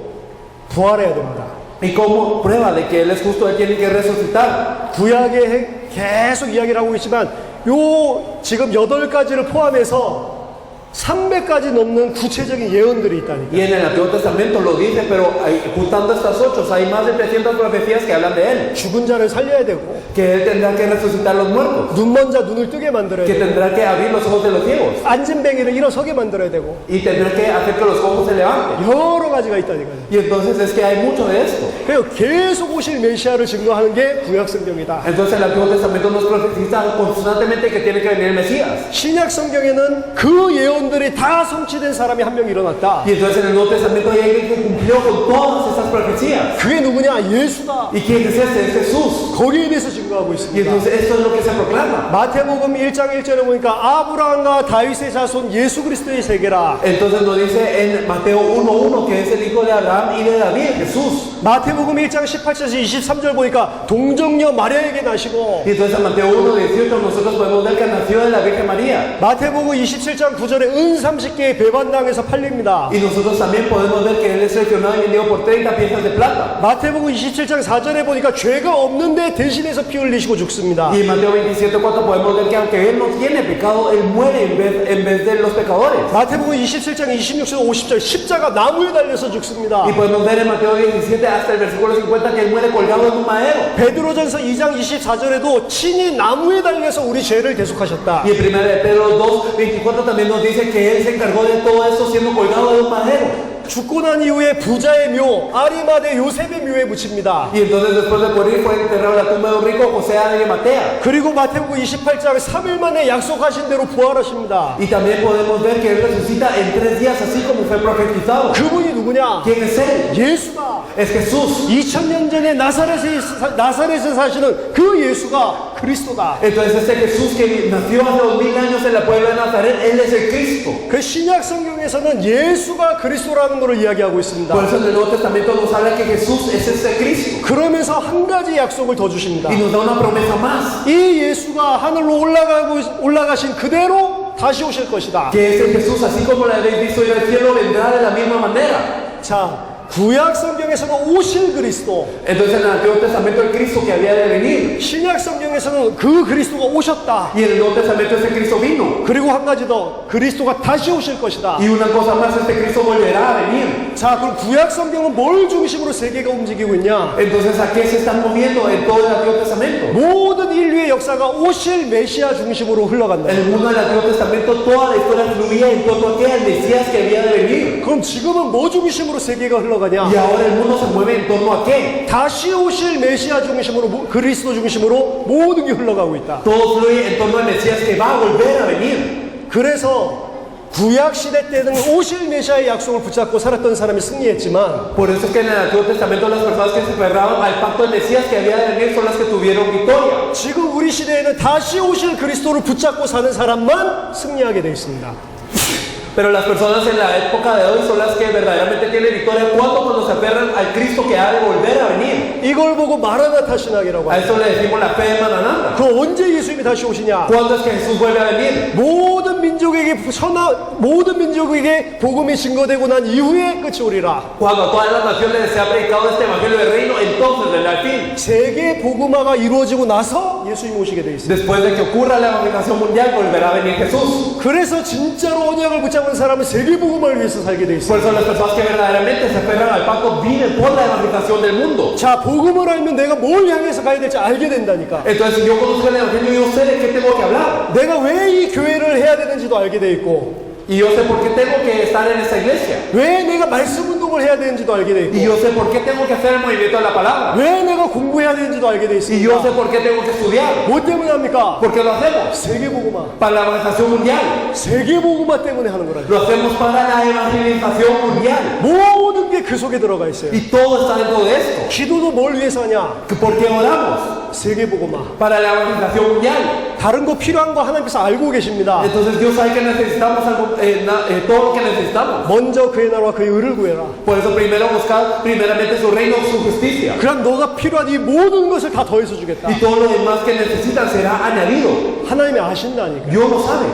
부활해야 됩니다. Y como prueba de que él es justo, él tiene que resucitar. 구약에 계속 이야기를 하고 있지만 요 지금 8가지를 포함해서 300가지 넘는 구체적인 예언들이 있다니까. Y en el Antiguo Testamento lo dice, pero juntando estas 8, hay más de 300 profecías que hablan de él. 죽은 자를 살려야 되고 Que él tendrá que resucitar a los muertos, 눈먼 자 눈을 뜨게 만들어야 que 되고 tendrá que abrir los ojos de los ciegos, 앉은 뱅이를 일어서게 만들어야 되고 y tendrá que hacer que los ojos se levanten. 여러 가지가 있다니까요. Y entonces es que hay mucho de esto. 그래서 계속 오실 메시아를 증거하는 게 구약 성경이다. Entonces el Antiguo Testamento nos profetiza constantemente que tiene que venir el Mesías. 신약 성경에는 그 예언들이 다 성취된 사람이 한 명 일어났다. Y entonces en el Nuevo Testamento hay alguien que cumplió con todas estas profecías. 그게 누구냐? 예수다. ¿Y quién es este? Es Jesús. 거기에 대해서 증거하고 Y 있습니다. entonces esto es lo que se proclama. 마태복음 1장 1절에 보니까 아브라함과 다윗의 자손 예수 그리스도의 세계라. Entonces nos dice en Mateo 1:1 que es el hijo de Abraham y de David, Jesús. 마태복음 1장 18절에서 23절 보니까 동정녀 마리아에게 나시고 Y entonces en Mateo 1:18 nosotros podemos ver que nació de la Virgen María. 마태복음 27장 9절에 은 30개의 배반당에서 팔립니다. Y nosotros también podemos ver que él es seleccionado y vendido por 30 piezas de plata. 마태복음 27장 4절에 보니까 죄가 없는데 대신해서 피 흘리시고 죽습니다. Y en Mateo 27:4 podemos ver que aunque él no tiene pecado, él muere en vez de los pecadores. 마태복음 27장 26절 50절 십자가 나무에 달려서 죽습니다. Y podemos ver en Mateo 17 hasta el versículo 50 que él muere colgado en un madero. 베드로전서 2장 24절에도 친히 나무에 달려서 우리 죄를 대속하셨다. Y en 1 de Pedro 2:24 también nos dice que él se encargó de todo esto siendo colgado de un madero. 죽고 난 이후에 부자의 묘 아리마대 요셉의 묘에 묻힙니다. Y entonces después de morir fue enterrado en la tumba de un rico, José de Arimatea. 그리고 마태복음 28장 3일 만에 약속하신 대로 부활하십니다. Y también podemos ver que él resucita en 3 días así como fue profetizado. 그분이 누구냐? ¿Quién es él? 예수다. Es Jesús. 2000년 전에 나사렛에 사시는 그 예수가 그리스도다. Entonces este Jesús que nació hace 2000 años en la puebla de Nazaret, él es el Cristo. 그 신약 성경에서는 예수가 그리스도라는 것을 이야기하고 있습니다. Por eso en el Nuevo Testamento nos habla que Jesús es ese Cristo. 그러면서 한 가지 약속을 더 주십니다. Y nos da una promesa más. 이 예수가 하늘로 올라가신 그대로 다시 오실 것이다. Que ese Jesús, así como lo habéis visto ir al cielo, vendrá de la misma manera. 자, 구약 성경에서는 오실 그리스도, Entonces en el Antiguo Testamento el Cristo que había de venir. 신약 성경에서는 그 그리스도가 오셨다. Y en el Nuevo Testamento ese Cristo vino. 그리고 한 가지 더, 그리스도가 다시 오실 것이다. Y una cosa más, este Cristo volverá a venir. 자, 그럼 구약 성경은 뭘 중심으로 세계가 움직이고 있냐? Entonces, ¿a qué se están moviendo en todo el Antiguo Testamento? 모든 인류의 역사가 오실 메시아 중심으로 흘러간다. En el mundo del Antiguo Testamento toda la historia fluía en torno a aquel Mesías que había de venir. 그럼 지금은 뭐 중심으로 세계가 흘러가냐? Y ahora el mundo se mueve en torno a qué? 다시 오실 메시아 중심으로, 그리스도 중심으로 모든 게 흘러가고 있다. Todo fluye en torno al Mesías que va a volver a venir. 그래서 구약 시대 때는 오실 메시아의 약속을 붙잡고 살았던 사람이 승리했지만 Por eso es que en el Antiguo Testamento las personas que se aferraban al pacto del Mesías que había de venir son las que tuvieron victoria. 지금 우리 시대에는 다시 오실 그리스도를 붙잡고 사는 사람만 승리하게 되어 있습니다. Pero las personas en la época de hoy son las que verdaderamente tienen victoria. Cuando se aferran al Cristo que ha de volver a venir. 이걸 보고 마라나타 신학이라고 A 합니다. eso le decimos la fe de Maranatha. 그 언제 예수님이 다시 오시냐? ¿Cuándo es que Jesús vuelve a venir? 모든 민족에게 복음이 증거되고 난 이후에 끝이 오리라. Cuando a todas las naciones se ha predicado este evangelio del reino, entonces vendrá el fin. 세계 복음화가 이루어지고 나서 예수님 오시게 돼 있습니다. Después de que ocurra la evangelización mundial, volverá a venir Jesús. 그래서 진짜로 언약을 붙잡은 사람은 세계 복음을 위해서 살게 돼 Por 있습니다. eso las personas que verdaderamente se aferran al pacto viven por la evangelización del mundo. 자, 복음을 알면 내가 뭘 향해서 가야 될지 알게 된다니까. Entonces, si yo conozco el evangelio, yo sé de qué tengo que hablar. 내가 왜 이 교회를 해야 되는지도 알게 돼 있고, Y yo sé por qué tengo que estar en esta iglesia. 왜 내가 말씀 운동을 해야 되는지도 알게 돼 Y 있고, yo sé por qué tengo que hacer el movimiento de la palabra. 왜 내가 공부해야 되는지도 알게 돼 Y yo sé 있습니다. por qué tengo que estudiar. 뭐 때문에 합니까? ¿Por qué lo hacemos? 세계 복음화. Para la evangelización mundial. 세계 복음화 때문에 하는 거라니까. Lo hacemos para la evangelización mundial. 모든 게 그 속에 들어가 있어요. Y todo está dentro de esto. 기도도 뭘 위해서 하냐? ¿Por qué oramos? 세계 복음화. Para la evangelización mundial. 다른 거 필요한 거 하나님께서 알고 계십니다. Entonces Dios sabe que necesitamos algo, todo lo que necesitamos. 먼저 그의 나라와 그의 의를 구해라. Por eso primero buscar primeramente su reino, su justicia. 그럼 너가 필요한 이 모든 것을 다 더해서 주겠다. Y todo lo demás que necesitan será añadido. 하나님이 아신다니까. Dios lo sabe.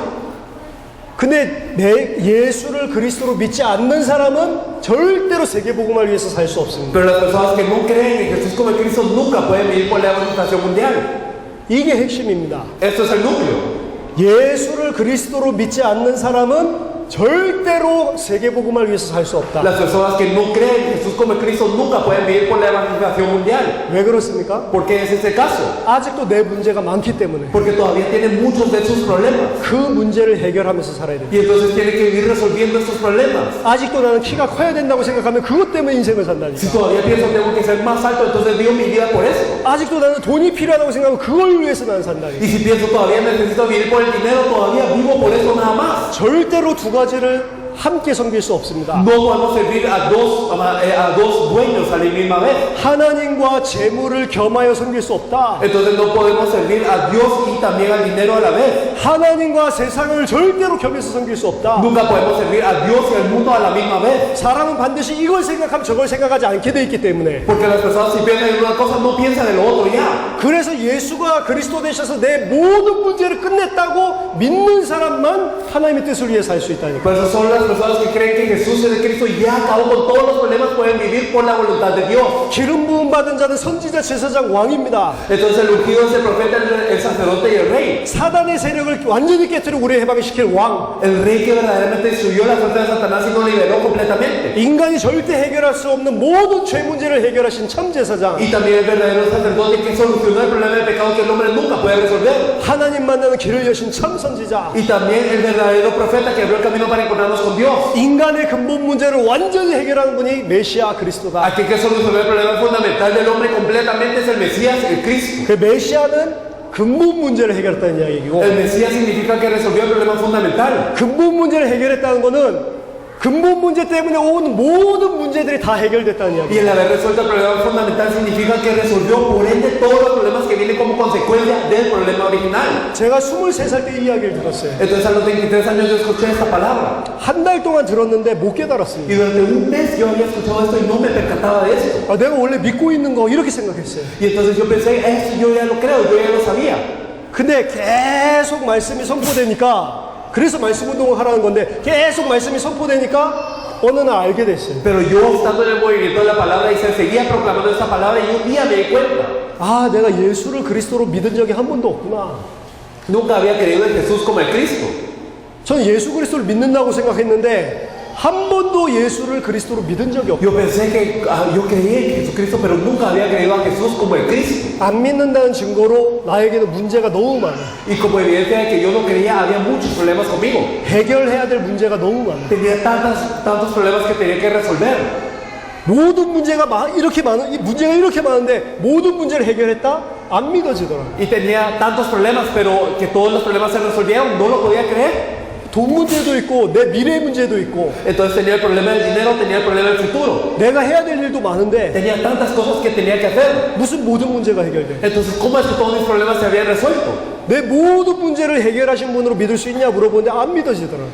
근데 예수를 그리스도로 믿지 않는 사람은 절대로 세계 복음을 위해서 살 수 없습니다. Pero las personas que no creen en Jesús como el Cristo nunca pueden vivir por la evangelización mundial. 이게 핵심입니다. Esto es el núcleo. 예수를 그리스도로 믿지 않는 사람은 절대로 세계 복음을 위해서 살 수 없다. Las personas que no creen en Jesús como el Cristo nunca pueden vivir por la evangelización mundial. 왜 그렇습니까? ¿Por qué es ese caso? 아직도 내 문제가 많기 때문에 Porque todavía tienen muchos de sus problemas. 그 문제를 해결하면서 살아야 됩니다. Y entonces tienen que ir resolviendo estos problemas. 아직도 나는 키가 커야 된다고 생각하면 그것 때문에 인생을 산다니까. Si todavía pienso tengo que ser más alto, entonces vivo mi vida por eso. 아직도 나는 돈이 필요하다고 생각하면 그걸 위해서 나는 산다니까. Y si pienso todavía necesito vivir por el dinero, todavía vivo por eso nada más. 절대로 두 가지를 함께 섬길 수 없습니다. No podemos servir a dos dueños a la misma vez. 하나님과 재물을 겸하여 섬길 수 없다. Entonces no podemos servir a Dios y también al dinero a la vez. 하나님과 세상을 절대로 겸해서 섬길 수 없다. Nunca podemos servir a Dios y al mundo a la misma vez. 사람은 반드시 이걸 생각하면 저걸 생각하지 않게 돼 있기 때문에. Porque las personas si piensan en una cosa no piensan en lo otro ya. 그래서 예수가 그리스도 되셔서 내 모든 문제를 끝냈다고 믿는 사람만 하나님의 뜻을 위해 살 수 있다니까. Por eso son las personas que creen que Jesús es el Cristo y ya acabó con todos los problemas, pueden vivir por la voluntad de Dios. 기름 부음 받은 자는 선지자, 제사장, 왕입니다. Entonces el ungido es el profeta, el sacerdote y el rey. 사단의 세력을 완전히 깨뜨리고 우리 해방시킬 왕. El rey que verdaderamente destruyó la fuerza de Satanás y nos liberó completamente. 인간이 절대 해결할 수 없는 모든 죄 문제를 해결하신 참 제사장. Y también el verdadero sacerdote que solucionó el problema del pecado que el hombre nunca puede resolver. 하나님 만나는 길을 여신 참 선지자. Y también el verdadero profeta que abrió el camino para encontrarnos con Dios. 인간의 근본 문제를 완전히 해결하는 분이 메시아 그리스도다. Aquí que solucionó el problema fundamental del hombre completamente es el Mesías, el Cristo. 그 메시아는 근본 문제를 해결했다는 이야기고, El Mesías significa que resolvió el problema fundamental. 근본 문제를 해결했다는 거는 근본 문제 때문에 온 모든 문제들이 다 해결됐다는 이야기. Y el haber resuelto el problema fundamental significa que resolvió por ende todos los problemas que vienen como consecuencia del problema original. 제가 23살 때 이 이야기를 들었어요. Entonces a los 23 años yo escuché esta palabra. 한 달 동안 들었는데 못 깨달았습니다. Y durante un mes yo había escuchado esto y no me percataba de esto. 아, 내가 원래 믿고 있는 거 이렇게 생각했어요. Y entonces yo pensé, esto yo ya lo creo, yo ya lo sabía. 근데 계속 말씀이 선포되니까, 그래서 말씀 운동을 하라는 건데 계속 말씀이 선포되니까 어느 날 알게 됐어요. Pero yo estando en el movimiento de la palabra y se seguía proclamando esta palabra y un día me di cuenta. 아, 내가 예수를 그리스도로 믿은 적이 한 번도 없구나. Nunca había creído en Jesús como el Cristo. 전 예수 그리스도를 믿는다고 생각했는데 한 번도 예수를 그리스도로 믿은 적이 없어요. Yo pensé que yo creía en Jesucristo, pero nunca había creído a Jesús como el Cristo. 안 믿는다는 증거로 나에게는 문제가 너무 많아. Y como evidencia de que yo no creía, había muchos problemas conmigo. 해결해야 될 문제가 너무 많아. Tenía tantos problemas que tenía que resolver. 모든 문제가 이렇게 많은, 이 문제가 이렇게 많은데 모든 문제를 해결했다? 안 믿어지더라. Y tenía tantos problemas, pero que todos los problemas se resolvieron, no lo podía creer. 돈 문제도 있고 내 미래 문제도 있고 Entonces tenía el problema del dinero, tenía el problema del futuro. 내가 해야 될 일도 많은데 Tenía tantas cosas que tenía que hacer. 무슨 모든 문제가 해결돼? Entonces, ¿cómo es que todos mis problemas se habían resuelto? 내 모든 문제를 해결하신 분으로 믿을 수 있냐 물어보는데 안 믿어지더라.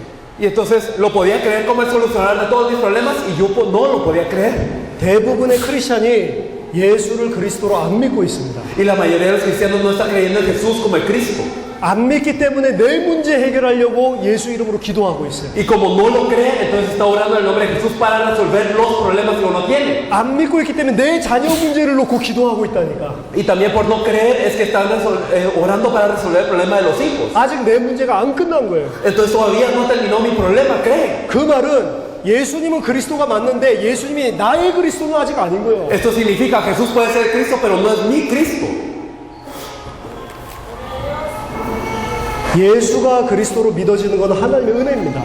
Y entonces lo podía creer como el solucionar de todos mis problemas y yo no lo podía creer. 대부분의 크리스찬이 예수를 그리스도로 안 믿고 있습니다. Y la mayoría de los cristianos no está creyendo en Jesús como el Cristo. 안 믿기 때문에 내 문제 해결하려고 예수 이름으로 기도하고 있어요. Y como no lo cree, entonces está orando en el nombre de Jesús para resolver los problemas que uno tiene. 안 믿고 있기 때문에 내 자녀 문제를 놓고 기도하고 있다니까. Y también por no creer es que están orando para resolver el problema de los hijos. 아직 내 문제가 안 끝난 거예요. Entonces todavía no terminó mi problema, cree. 그 말은 예수님은 그리스도가 맞는데 예수님이 나의 그리스도는 아직 아닌 거예요. Esto significa Jesús puede ser Cristo, pero no es mi Cristo. 예수가 그리스도로 믿어지는 건 하나님의 은혜입니다.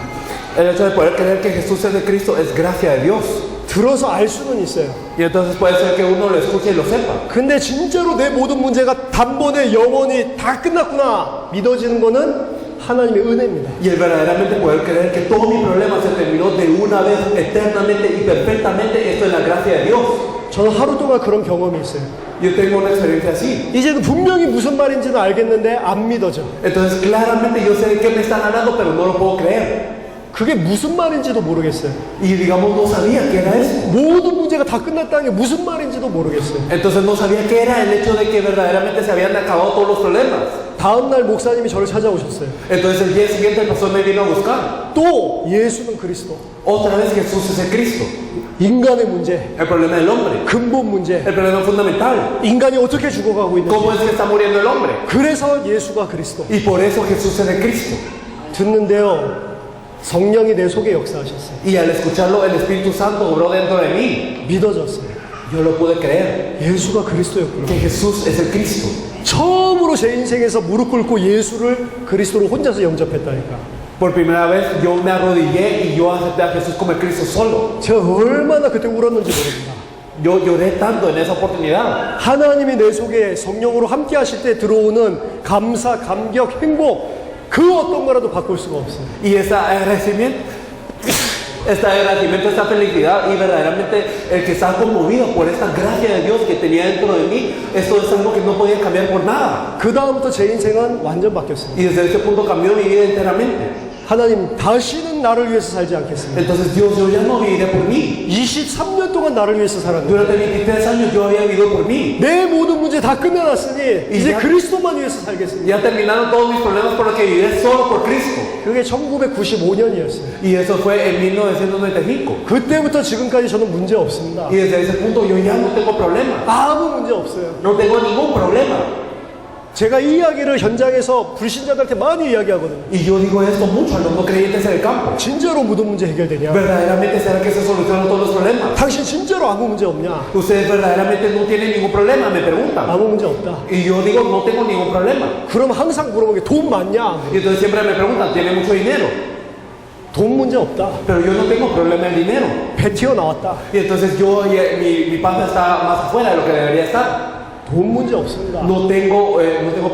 El hecho de poder creer que Jesús es el Cristo es gracia de Dios. 들어서 알 수는 있어요. Y entonces puede ser que uno lo escuche y lo sepa. 근데 진짜로 내 모든 문제가 단번에 영원히 다 끝났구나 믿어지는 거는 하나님의 은혜입니다. Y el verdaderamente poder creer que todo mi problema se terminó de una vez eternamente y perfectamente, esto es la gracia de Dios. 저는 하루 동안 그런 경험이 있어요. Yo tengo una experiencia así. 이제는 분명히 무슨 말인지는 알겠는데 안 믿어져. Entonces claramente yo sé de qué me están hablando, pero no lo puedo creer. 그게 무슨 말인지도 모르겠어요. Y digamos no sabía qué era eso. 모든 문제가 다 끝났다는 게 무슨 말인지도 모르겠어요. Entonces no sabía qué era el hecho de que verdaderamente se habían acabado todos los problemas. 다음 날 목사님이 저를 찾아오셨어요. Entonces el día siguiente el pastor me vino a buscar. 또 예수는 그리스도. Otra vez Jesús es el Cristo. 인간의 문제, El problema del hombre. 근본 문제, El problema fundamental. 인간이 어떻게 죽어가고 있는지. ¿Cómo es que está muriendo el hombre? 그래서 예수가 그리스도. Y por eso Jesús es el Cristo. 듣는데요. 성령이 내 속에 역사하셨어요. Y al escucharlo, el Espíritu Santo obró dentro de mí. 믿어졌어요. Yo lo pude creer. 예수가 그리스도였구나. Que Jesús es el Cristo. 처음으로 제 인생에서 무릎 꿇고 예수를 그리스도로 혼자서 영접했다니까. Por primera vez yo me arrodillé y yo acepté a Jesús como el Cristo solo. 제가 얼마나 그때 울었는지 모릅니다. Yo lloré tanto en esa oportunidad. 하나님이 내 속에 성령으로 함께 하실 때 들어오는 감사, 감격, 행복 그 어떤 거라도 바꿀 수가 없어요. Y ese agradecimiento este agradecimiento, esta felicidad y verdaderamente el que estaba conmovido por esta gracia de Dios que tenía dentro de mí, esto es algo que no podía cambiar por nada. 그 다음부터 제 인생은 완전 바뀌었습니다. Y desde ese punto cambió mi vida enteramente. 하나님, 다시는 나를 위해서 살지 않겠습니다. Entonces Dios, yo ya no viviré por mí. 23년 동안 나를 위해서 살았는데 Durante 23 años yo había vivido por mí. 내 모든 문제 다 끝내놨으니 이제 야- 그리스도만 위해서 살겠습니다. Ya terminaron todos mis problemas por lo que viviré solo por Cristo. 그게 1995년이었어요. Y eso fue en 1995. 그때부터 지금까지 저는 문제 없습니다. Y desde ese punto yo ya no tengo problema. 아무 문제 없어요. No tengo ningún problema. 제가 이 이야기를 현장에서 불신자들한테 많이 이야기하거든요. Y yo digo esto mucho a los no creyentes en el campo. 진짜로 모든 문제 해결되냐? ¿Verdaderamente será que se solucionan todos los problemas? 당신 진짜로 아무 문제 없냐? Ustedes verdaderamente no tienen ningún problema, me preguntan. 아무 문제 없다. Y yo digo, no tengo ningún problema. 그럼 항상 물어보는 게 돈 많냐? Y entonces siempre me preguntan, ¿tiene mucho dinero? 돈 문제 없다. Pero yo no tengo problema en dinero. 배 튀어나왔다. Y entonces yo, mi panza está más afuera de lo que debería estar. 돈 문제 없습니다. No tengo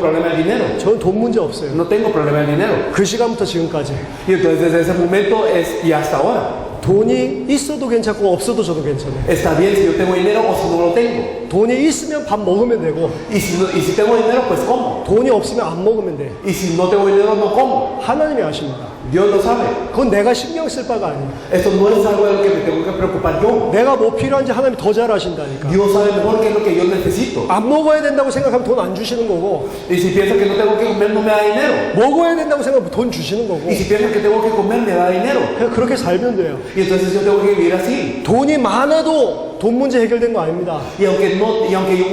problema en dinero. 저는 돈 문제 없어요. No tengo problema en dinero. 그 시간부터 지금까지 Y entonces desde ese momento y hasta ahora. 돈이 있어도 괜찮고 없어도 저도 괜찮아요. Está bien si yo tengo dinero o si no lo tengo. 돈이 있으면 밥 먹으면 되고 Y si tengo dinero, pues como. 돈이 없으면 안 먹으면 돼. Y si no tengo dinero, no como. 하나님이 아십니다. Dios lo sabe. 그건 내가 신경 쓸 바가 아니에요. Esto no es algo de lo que me tengo que preocupar yo. 내가 뭐 필요한지 하나님이 더 잘 아신다니까. Dios sabe mejor qué es lo que yo necesito. 안 먹어야 된다고 생각하면 돈 안 주시는 거고, Y si piensa que no tengo que comer, no me da dinero. 먹어야 된다고 생각하면 돈 주시는 거고, Y si piensa que tengo que comer, me da dinero. 그냥 그렇게 살면 돼요. Y entonces yo tengo que vivir así. 돈이 많아도 돈 문제 해결된 거 아닙니다. Y aunque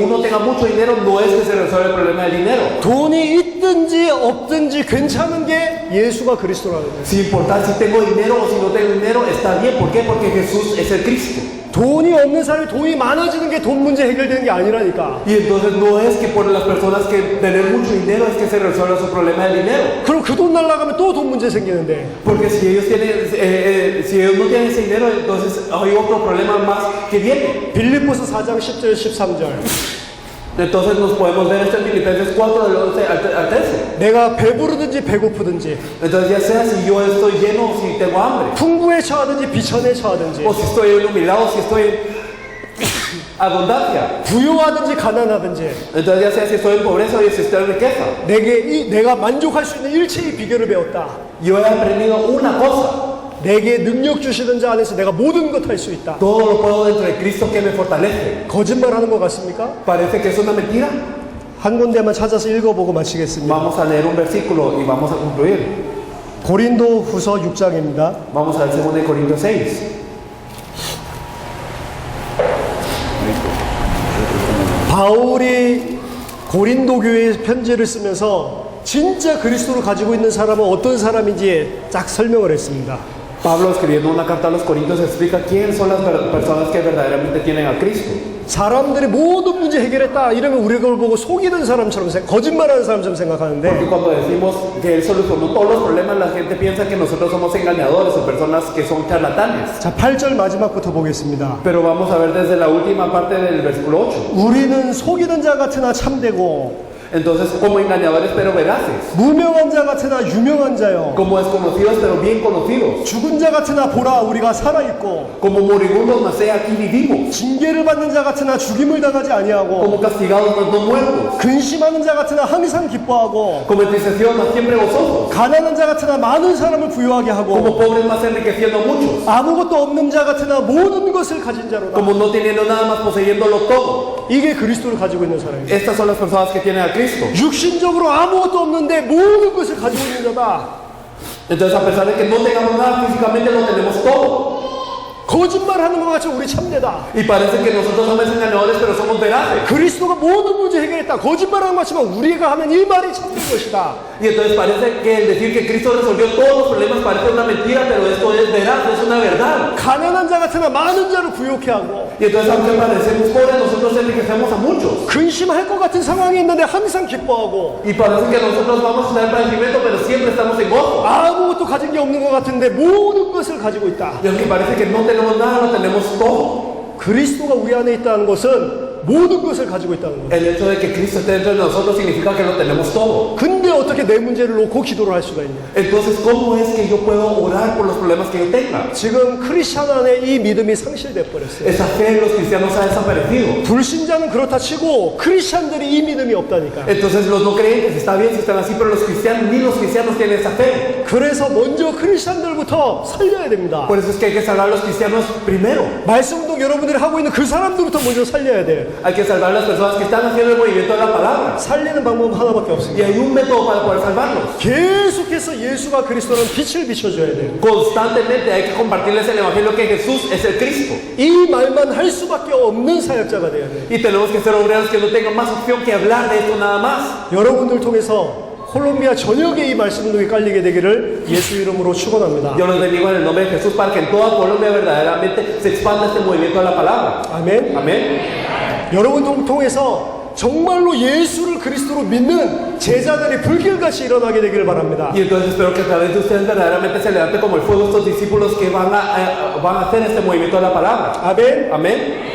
uno tenga mucho dinero, no es que se resuelve el problema del dinero. 돈이 있든지 없든지 괜찮은 게 예수가 그리스도라는 거예요. Sin importar si tengo dinero o si no tengo dinero, está bien. ¿Por qué? Porque Jesús es el Cristo. 돈이 없는 사람이 돈이 많아지는 게 돈 문제 해결되는 게 아니라니까. Y entonces no es que por las personas que tener mucho dinero es que se resuelva su problema del dinero. 그럼 그 돈 날라가면 또 돈 문제 생기는데. Porque si ellos no tienen ese dinero, entonces hay otro problema más que viene. 빌립보서 4장 10절 13절. Entonces nos podemos ver esto en Filipenses 4 del 11 al 13. 내가 배부르든지 배고프든지, Entonces ya sea si yo estoy lleno o si tengo hambre, 풍부에 처하든지 비천에 처하든지, o si estoy en humildad o si estoy en abundancia. 부유하든지 가난하든지, Entonces ya sea si estoy en pobreza o si estoy en riqueza. 내가 만족할 수 있는 일체의 비결을 배웠다. Yo he aprendido una cosa. 내게 능력 주시는 자 안에서 내가 모든 것 할 수 있다. Todo lo puedo dentro de Cristo que me fortalece. 거짓말하는 것 같습니까? Parece que es una mentira. 한 군데만 찾아서 읽어보고 마치겠습니다. Vamos a leer un versículo y vamos a concluir. 고린도 후서 6장입니다. Vamos al 2 de Corintios 6. 바울이 고린도 교회에 편지를 쓰면서 진짜 그리스도를 가지고 있는 사람은 어떤 사람인지 쫙 설명을 했습니다. Pablo escribiendo una carta a los Corintios explica quiénes son las personas que verdaderamente tienen a Cristo. 사람들이 모든 문제 해결했다 이러면 우리가 그걸 보고 속이는 사람처럼 거짓말하는 사람처럼 Porque 생각하는데 cuando decimos que Él solucionó todos los problemas, la gente piensa que nosotros somos engañadores o personas que son charlatanes. 자 8절 마지막부터 보겠습니다. Pero vamos a ver desde la última parte del versículo 8. 우리는 속이는 자 같으나 참되고 Entonces, como engañadores pero veraces, 무명한 자 같으나 유명한 자요 como desconocidos pero bien conocidos, 죽은 자 같으나 보라 우리가 살아있고 como moribundos mas he aquí vivimos, 징계를 받는 자 같으나 죽임을 당하지 아니하고 como castigados mas no muertos, 근심하는 자 같으나 항상 기뻐하고 como entristecidos mas siempre gozosos, 가난한 자 같으나 많은 사람을 부유하게 하고 como pobres mas enriqueciendo a muchos, 아무것도 없는 자 같으나 모든 것을 가진 자로다. como no teniendo nada más poseyéndolo todo. 이게 그리스도를 가지고 있는 사람이에요. Estas son las personas que tienen a Cristo. 육신적으로 아무것도 없는데 모든 것을 가지고 있는 자다. Entonces, a pesar de que no tengamos nada físicamente, lo tenemos todo. 거짓말하는 것 같이 우리 참되다. Y parece que nosotros somos engañadores, pero somos veraces. 그리스도가 모든 문제 해결했다. 거짓말하는 것 같지만 우리가 하는 이 말이 참된 것이다. Y entonces parece que el decir que Cristo resolvió todos los problemas parece una mentira, pero esto es veraz, es una verdad. 가난한 자 같으나 많은 자를 부욕해 하고 Y entonces, aunque parecemos pobres, nosotros enriquecemos a muchos. 근심할 것 같은 상황이 있는데 항상 기뻐하고 Y parece que nosotros vamos a tener padecimiento, pero siempre estamos en gozo. 아무것도 가진 게 없는 것 같은데 모든 것을 가지고 있다. Y aunque parece que no tenemos nada, lo tenemos todo. 그리스도가 우리 안에 있다는 것은 모든 것을 가지고 있다는 거예요. El hecho de que Cristo esté dentro de nosotros significa que lo tenemos todo. 근데 어떻게 내 문제를 놓고 기도를 할 수가 있냐? Entonces, ¿cómo es que yo puedo orar por los problemas que yo tenga? 지금 크리스천 안에 이 믿음이 상실돼 버렸어요. Esa fe de los cristianos ha desaparecido. 불신자는 그렇다 치고 크리스천들이 이 믿음이 없다니까. Entonces, los no creyentes está bien si están así, pero los cristianos, ni los cristianos tienen esa fe. 그래서 먼저 크리스천들부터 살려야 됩니다. Por eso es que hay que salvar a los cristianos primero. 말씀운동 여러분들이 하고 있는 그 사람들부터 먼저 살려야 돼. Hay que salvar a las personas que están haciendo el movimiento de la palabra. 살리는 방법은 하나밖에 Y 없습니다. hay un método para poder salvarlos. 계속해서 예수가 그리스도는 빛을 비춰줘야 돼요. Constantemente hay que compartirles el evangelio que Jesús es el Cristo. 이 말만 할 수밖에 없는 사역자가 돼야 돼요. Y tenemos que ser obreros que no tengan más opción que hablar de esto nada más. 여러분들 통해서 콜롬비아 전역에 이 말씀운동이 깔리게 되기를 예수 이름으로 축원합니다. Yo los bendigo en el nombre de Jesús para que en toda Colombia verdaderamente se expanda este movimiento de la palabra. 아멘. Amén. 여러분들 통해서 정말로 예수를 그리스도로 믿는 제자들이 불길같이 일어나게 되기를 바랍니다. Y entonces espero que a través de ustedes verdaderamente se levante como el fuego estos discípulos que van a hacer este movimiento de la palabra. 아멘. Amén.